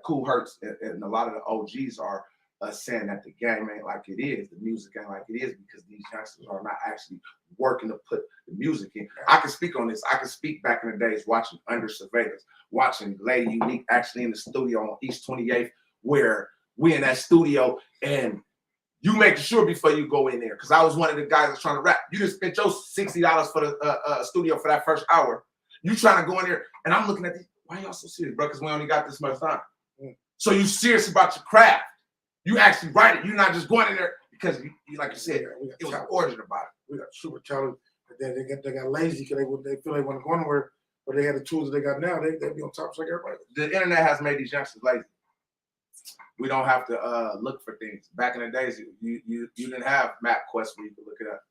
Cool Hertz, and a lot of the OGs are saying that the game ain't like it is, the music ain't like it is, because these youngsters are not actually working to put the music in. I can speak on this. I can speak back in the days watching Under Surveillance, watching Lady Unique actually in the studio on East 28th, where we in that studio and you make sure before you go in there, because I was one of the guys that's trying to rap. You just spent your $60 for the studio for that first hour. You trying to go in there, and I'm looking at these. Why y'all so serious, bro? Because we only got this much time. So you serious about your craft. You actually write it. You're not just going in there because, you like you said, it was an origin about it. We got super talented. They got lazy because they feel they want to go anywhere, but they had the tools that they got now. They be on top just like everybody. The internet has made these youngsters lazy. We don't have to look for things. Back in the days, you didn't have MapQuest where you could look it up.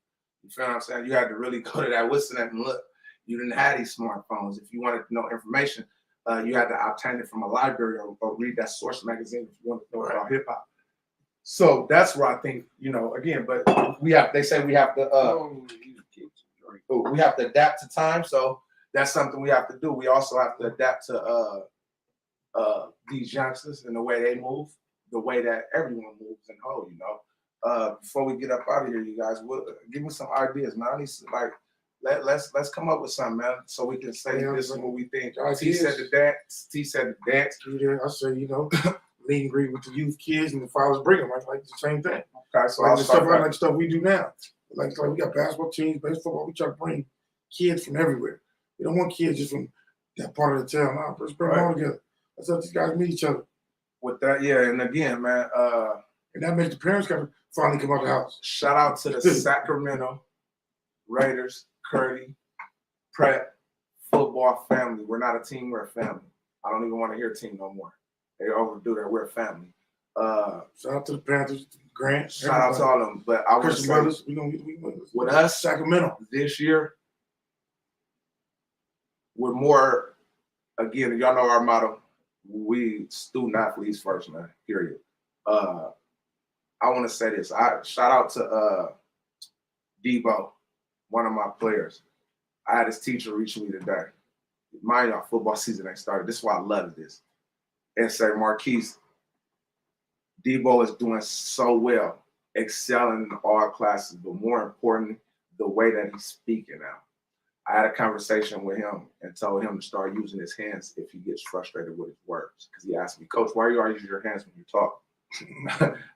You feel what I'm saying? You had to really go to that Whistler and look. You didn't have these smartphones. If you wanted to know information, you had to obtain it from a library or read that Source magazine if you wanted to know about hip hop. So that's where I think, again, but they say we have to adapt to time. So that's something we have to do. We also have to adapt to these youngsters and the way they move, the way that everyone moves and whole, Before we get up out of here, you guys, give me some ideas, man. I need some, let's come up with something, man, so we can say this is what we think. T said the dance. T said the dance. I say, meet and greet with the youth kids and the fathers bring them like the same thing. Okay, so like the stuff we do now. Like we got basketball teams, baseball. We try to bring kids from everywhere. We don't want kids just from that part of the town. No, let's bring them all together. Let's let these guys meet each other. With that, yeah, and again, man, and that makes the parents gotta finally come out the house. Shout out to the Sacramento Raiders, Curdy, Pratt football family. We're not a team, we're a family. I don't even want to hear a team no more. They overdo that. We're a family. Shout out to the Panthers, Grant. Shout out to all of them. But I want to say, brothers, with us, Sacramento this year, we're more, again, y'all know our motto, we student athletes first, man, period. I want to say this. Shout out to Debo, one of my players. I had his teacher reach me today. Mind y'all, football season ain't started. This is why I love this. And say, Marquise, Debo is doing so well, excelling in all classes, but more importantly, the way that he's speaking now. I had a conversation with him and told him to start using his hands if he gets frustrated with his words. Because he asked me, Coach, why are you always using your hands when you talk?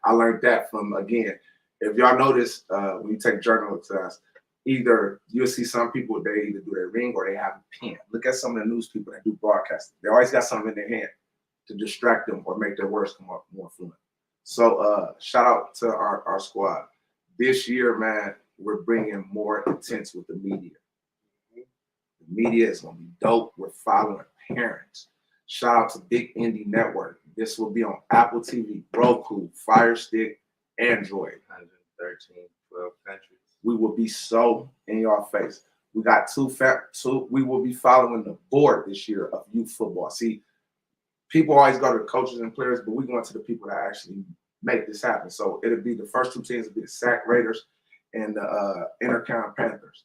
I learned that from, again, if y'all notice, when you take journal class, either you'll see some people, they either do their ring or they have a pen. Look at some of the news people that do broadcasting. They always got something in their hand to distract them or make their words come up more fluent. So shout out to our squad. This year, man, we're bringing more intense with the media. The media is going to be dope. We're following parents. Shout out to Big Indie Network. This will be on Apple TV, Roku, Fire Stick, Android. 113, 12 countries. We will be so in your face. We got two. We will be following the board this year of youth football. See, people always go to the coaches and players, but we're going to the people that actually make this happen. So it'll be the first two teams will be the Sac Raiders and the Intercom Panthers.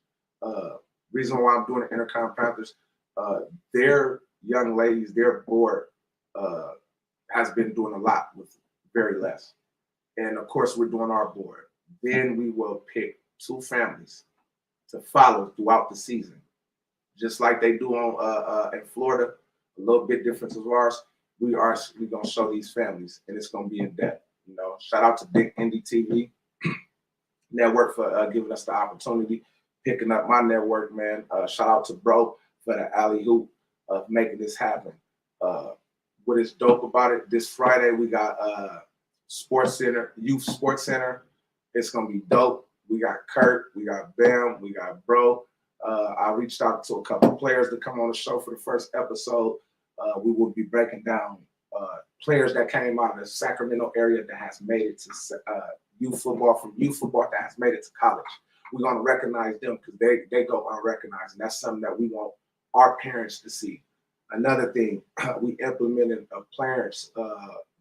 Reason why I'm doing the Intercom Panthers, their young ladies, their board has been doing a lot with very less. And of course, we're doing our board. Then we will pick two families to follow throughout the season, just like they do on in Florida. A little bit different as ours. We're gonna show these families, and it's gonna be in depth. Shout out to Big Indie TV Network for giving us the opportunity, picking up my network, man. Shout out to Bro for the alley hoop of making this happen. What is dope about it? This Friday we got Sports Center, Youth Sports Center. It's gonna be dope. We got Kurt, we got Bam, we got Bro. I reached out to a couple of players to come on the show for the first episode. We will be breaking down players that came out of the Sacramento area that has made it to youth football, from youth football that has made it to college. We're going to recognize them because they go unrecognized, and that's something that we want our parents to see. Another thing, we implemented parents,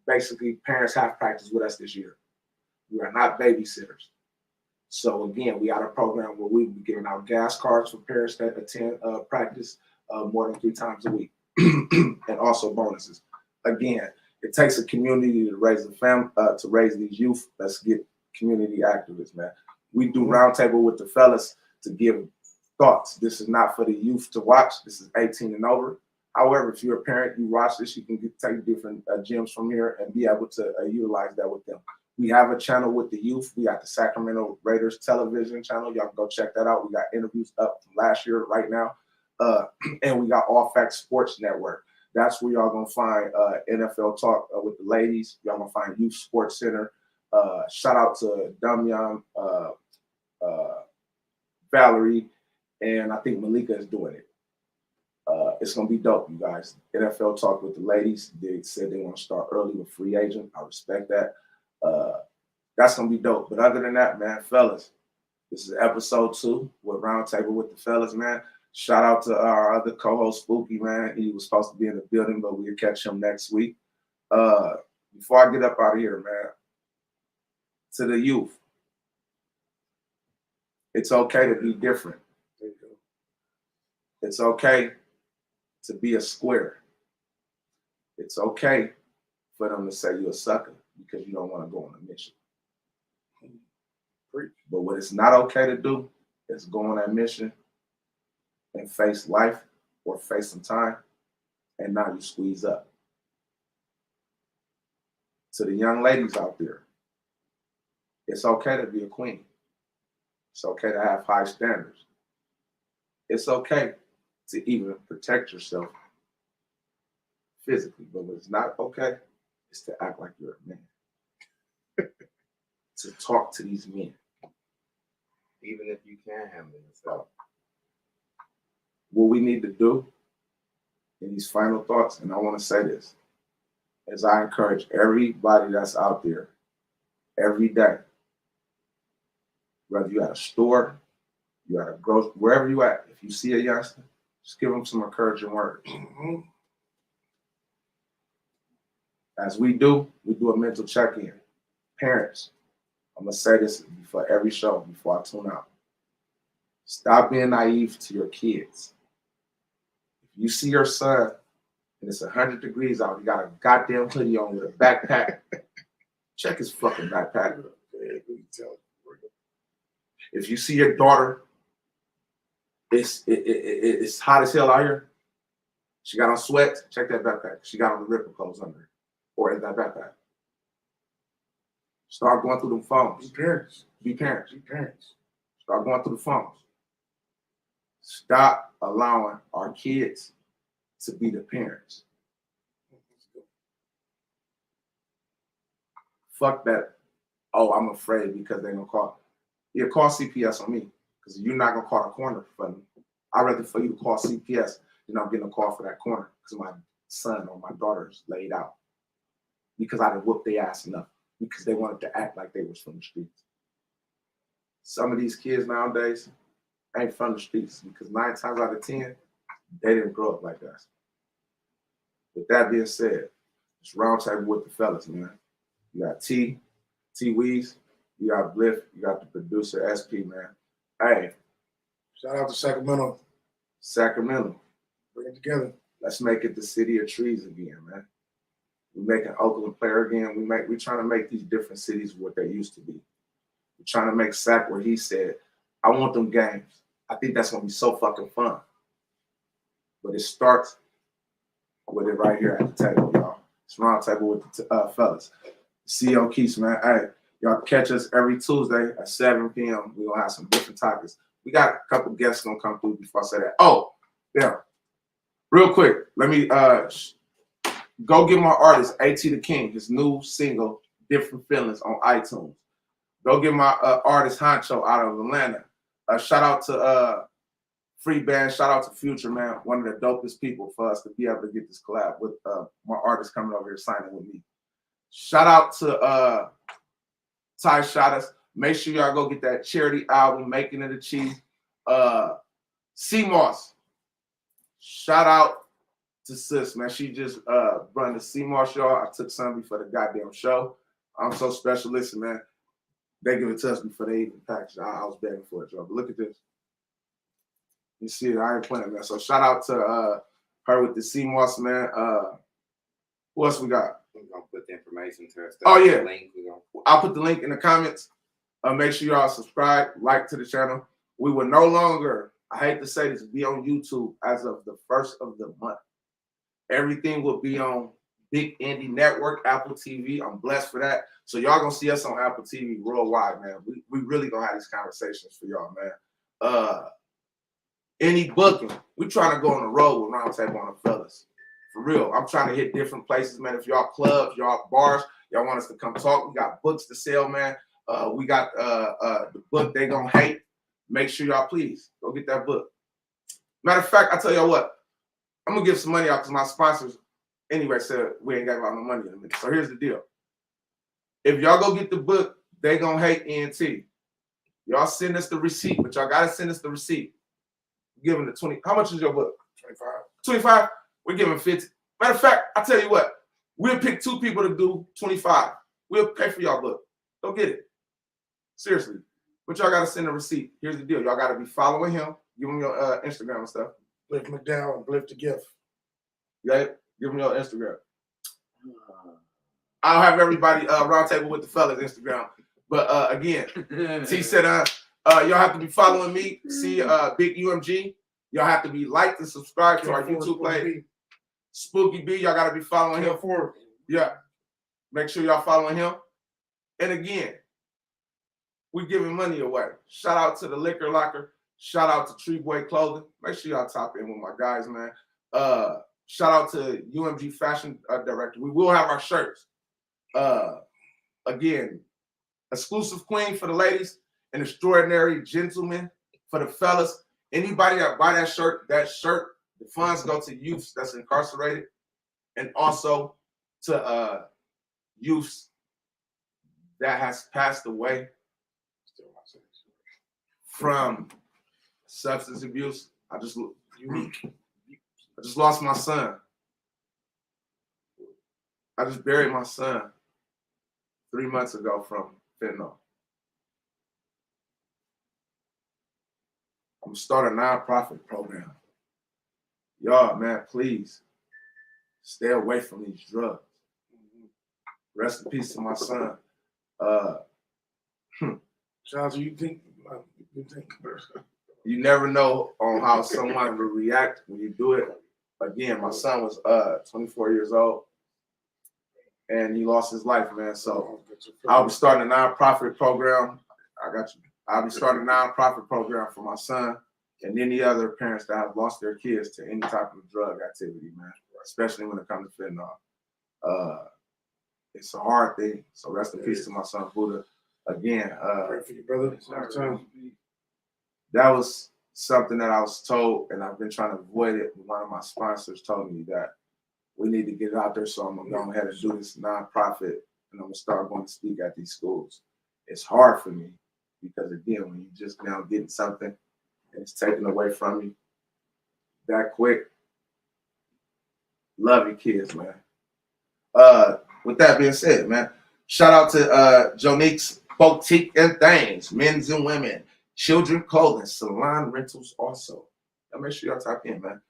basically parents have practice with us this year. We are not babysitters. So again, we got a program where we will be giving out gas cards for parents that attend practice more than 3 times a week, and also bonuses. Again, It takes a community to raise to raise these youth. Let's get community activists, man. We do roundtable with the fellas to give thoughts. This is not for the youth to watch. This is 18 and over. However, if you're a parent, you watch this, you can take different gems from here and be able to utilize that with them. We have a channel with the youth. We got the Sacramento Raiders television channel. Y'all can go check that out. We got interviews up from last year right now. And we got All Facts Sports Network. That's where y'all gonna find NFL Talk with the ladies. Y'all gonna find Youth Sports Center. Shout out to Damyan, Valerie, and I think Malika is doing it. It's gonna be dope, you guys. NFL Talk with the ladies. They said they want to start early with free agent. I respect that. That's gonna be dope. But other than that, man, fellas, this is episode 2 with Roundtable with the fellas, man. Shout out to our other co-host, Spooky, man. He was supposed to be in the building, but we'll catch him next week. Before I get up out of here, man, to the youth, it's okay to be different. It's okay to be a square. It's okay for them to say you're a sucker because you don't want to go on a mission. But what it's not okay to do is go on that mission and face life or face some time, and now you squeeze up. To the young ladies out there, it's okay to be a queen. It's okay to have high standards. It's okay to even protect yourself physically, but what's not okay is to act like you're a man. To talk to these men. Even if you can handle yourself. What we need to do in these final thoughts, and I want to say this, is I encourage everybody that's out there every day, whether you're at a store, you're at a grocery, wherever you at, if you see a youngster, just give them some encouraging words. As we do a mental check-in. Parents, I'm going to say this before every show, before I tune out. Stop being naive to your kids. If you see your son and it's 100 degrees out, he got a goddamn hoodie on with a backpack, check his fucking backpack. If you see your daughter, it's hot as hell out here, she got on sweats, check that backpack. She got on the ripper clothes under it, or in that backpack. Start going through them phones. Be parents. Be parents. Be parents. Start going through the phones. Stop allowing our kids to be the parents. Fuck that. Oh, I'm afraid because they're gonna call. Yeah, call CPS on me because you're not gonna call the corner for me. I'd rather for you to call CPS than I'm getting a call for that corner because my son or my daughter's laid out because I didn't whoop their ass enough because they wanted to act like they was from the streets. Some of these kids nowadays ain't from the streets because 9 times out of 10, they didn't grow up like us. With that being said, it's Roundtable with the fellas, man. You got Tweezy, you got Bliff, you got the producer SP, man. Hey, Shout out to Sacramento. Sacramento, Bring it together. let's make it the city of trees again, man. We're making Oakland player again. We're trying to make these different cities what they used to be. We're trying to make Sac where he said, I want them games. I think that's gonna be so fucking fun. But it starts with it right here at the table, y'all. It's Roundtable with the fellas. CEOQuise, man. Hey, y'all catch us every Tuesday at 7 p.m. We're gonna have some different topics. We got a couple guests gonna come through before I say that. Oh, yeah. Real quick, let me go get my artist, AT the King, his new single, Different Feelings, on iTunes. Go get my artist Honcho out of Atlanta. Shout out to Free Band. Shout out to Future, man. One of the dopest people for us to be able to get this collab with my artist coming over here signing with me. Shout out to Ty Shotters. Make sure y'all go get that charity album, Making It a Cheese. CMOS. Shout out to Sis, man. She just run the CMOS, y'all. I took some before the goddamn show. I'm so special. Listen, man. They give it to us before they even package. I was begging for it, y'all. But look at this. You see it, I ain't playing, man. So shout out to her with the CMOS, man. Who else we got? We're gonna put the information to us. Oh, yeah. Link. I'll put the link in the comments. Make sure y'all subscribe, like to the channel. We will no longer, I hate to say this, be on YouTube as of the 1st of the month. Everything will be on Big Indie Network, Apple TV. I'm blessed for that. So y'all gonna see us on Apple TV worldwide, man. We really gonna have these conversations for y'all, man. Any booking, we trying to go on the road with Roundtable on the Fellas. For real, I'm trying to hit different places, man. If y'all clubs, y'all bars, y'all want us to come talk, we got books to sell, man. We got the book They Gonna Hate. Make sure y'all please go get that book. Matter of fact, I tell y'all what, I'm gonna give some money out because my sponsors anyway said we ain't got a lot of money in a minute. So here's the deal. If y'all go get the book They Gonna Hate ENT, y'all send us the receipt, but y'all gotta send us the receipt. Give them the 20. How much is your book? 25. 25? We're giving 50. Matter of fact, I tell you what, we'll pick 2 people to do 25. We'll pay for y'all book. Go get it. Seriously. But y'all gotta send a receipt. Here's the deal. Y'all gotta be following him. Give him your Instagram and stuff. Bliff McDowell and Bliff the Gift. Yeah, give him your Instagram. I'll have everybody Roundtable with the Fellas Instagram. But again, T said y'all have to be following me. See Big UMG. Y'all have to be liked and subscribed to our YouTube page. Spooky B, y'all gotta be following him. Yeah. Make sure y'all following him. And again, we giving money away. Shout out to the Liquor Locker. Shout out to Tree Boy Clothing. Make sure y'all top in with my guys, man. Shout out to UMG Fashion Director. We will have our shirts. Again, exclusive queen for the ladies, an extraordinary gentleman for the fellas. Anybody that buy that shirt, the funds go to youths that's incarcerated, and also to youths that has passed away from substance abuse. I just lost my son. I just buried my son 3 months ago from fentanyl. I'm gonna start a nonprofit program. Y'all, man, please stay away from these drugs. Rest in peace to my son. Charles, you think You never know on how someone will react when you do it. Again, my son was 24 years old, and he lost his life, man. So I'll be starting a nonprofit program. I got you. I'll be starting a nonprofit program for my son and any other parents that have lost their kids to any type of drug activity, man, especially when it comes to fentanyl. It's a hard thing. So rest in peace to my son, Buddha. Again, pray for you, brother. that was something that I was told, and I've been trying to avoid it. One of my sponsors told me that we need to get it out there, so I'm going to go ahead and do this nonprofit, and I'm going to start going to speak at these schools. It's hard for me because, again, when you're just now getting something and it's taken away from you that quick, love your kids, man. With that being said, man, shout out to Jonique's Boutique and Things, men's and women, children clothing, salon rentals also. Now make sure y'all type in, man.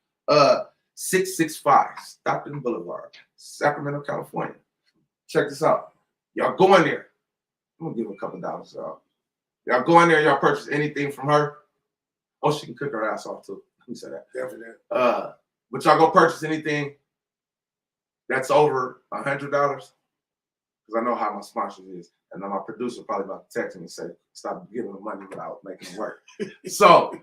665 Stockton Boulevard, Sacramento, California. Check this out. Y'all go in there. I'm gonna give a couple dollars out. Y'all go in there, y'all purchase anything from her. Oh, she can cook her ass off too. Who said that? Definitely. But y'all go purchase anything that's over $100, because I know how my sponsor is. And then my producer probably about to text me and say, stop giving them money without making it work. So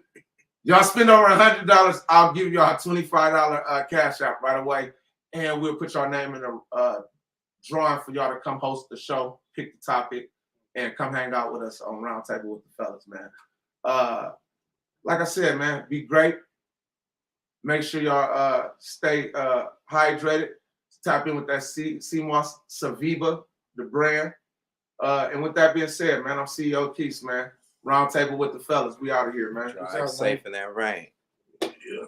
y'all spend over $100, I'll give y'all a $25 cash out right away. And we'll put your name in a drawing for y'all to come host the show, pick the topic, and come hang out with us on Roundtable with the Fellas, man. Like I said, man, be great. Make sure y'all stay hydrated. Tap in with that CMOS Saviva, the brand. And with that being said, man, I'm CEOQuise, man. Roundtable with the Fellas. We out of here, man. Drive safe in that rain. Yeah.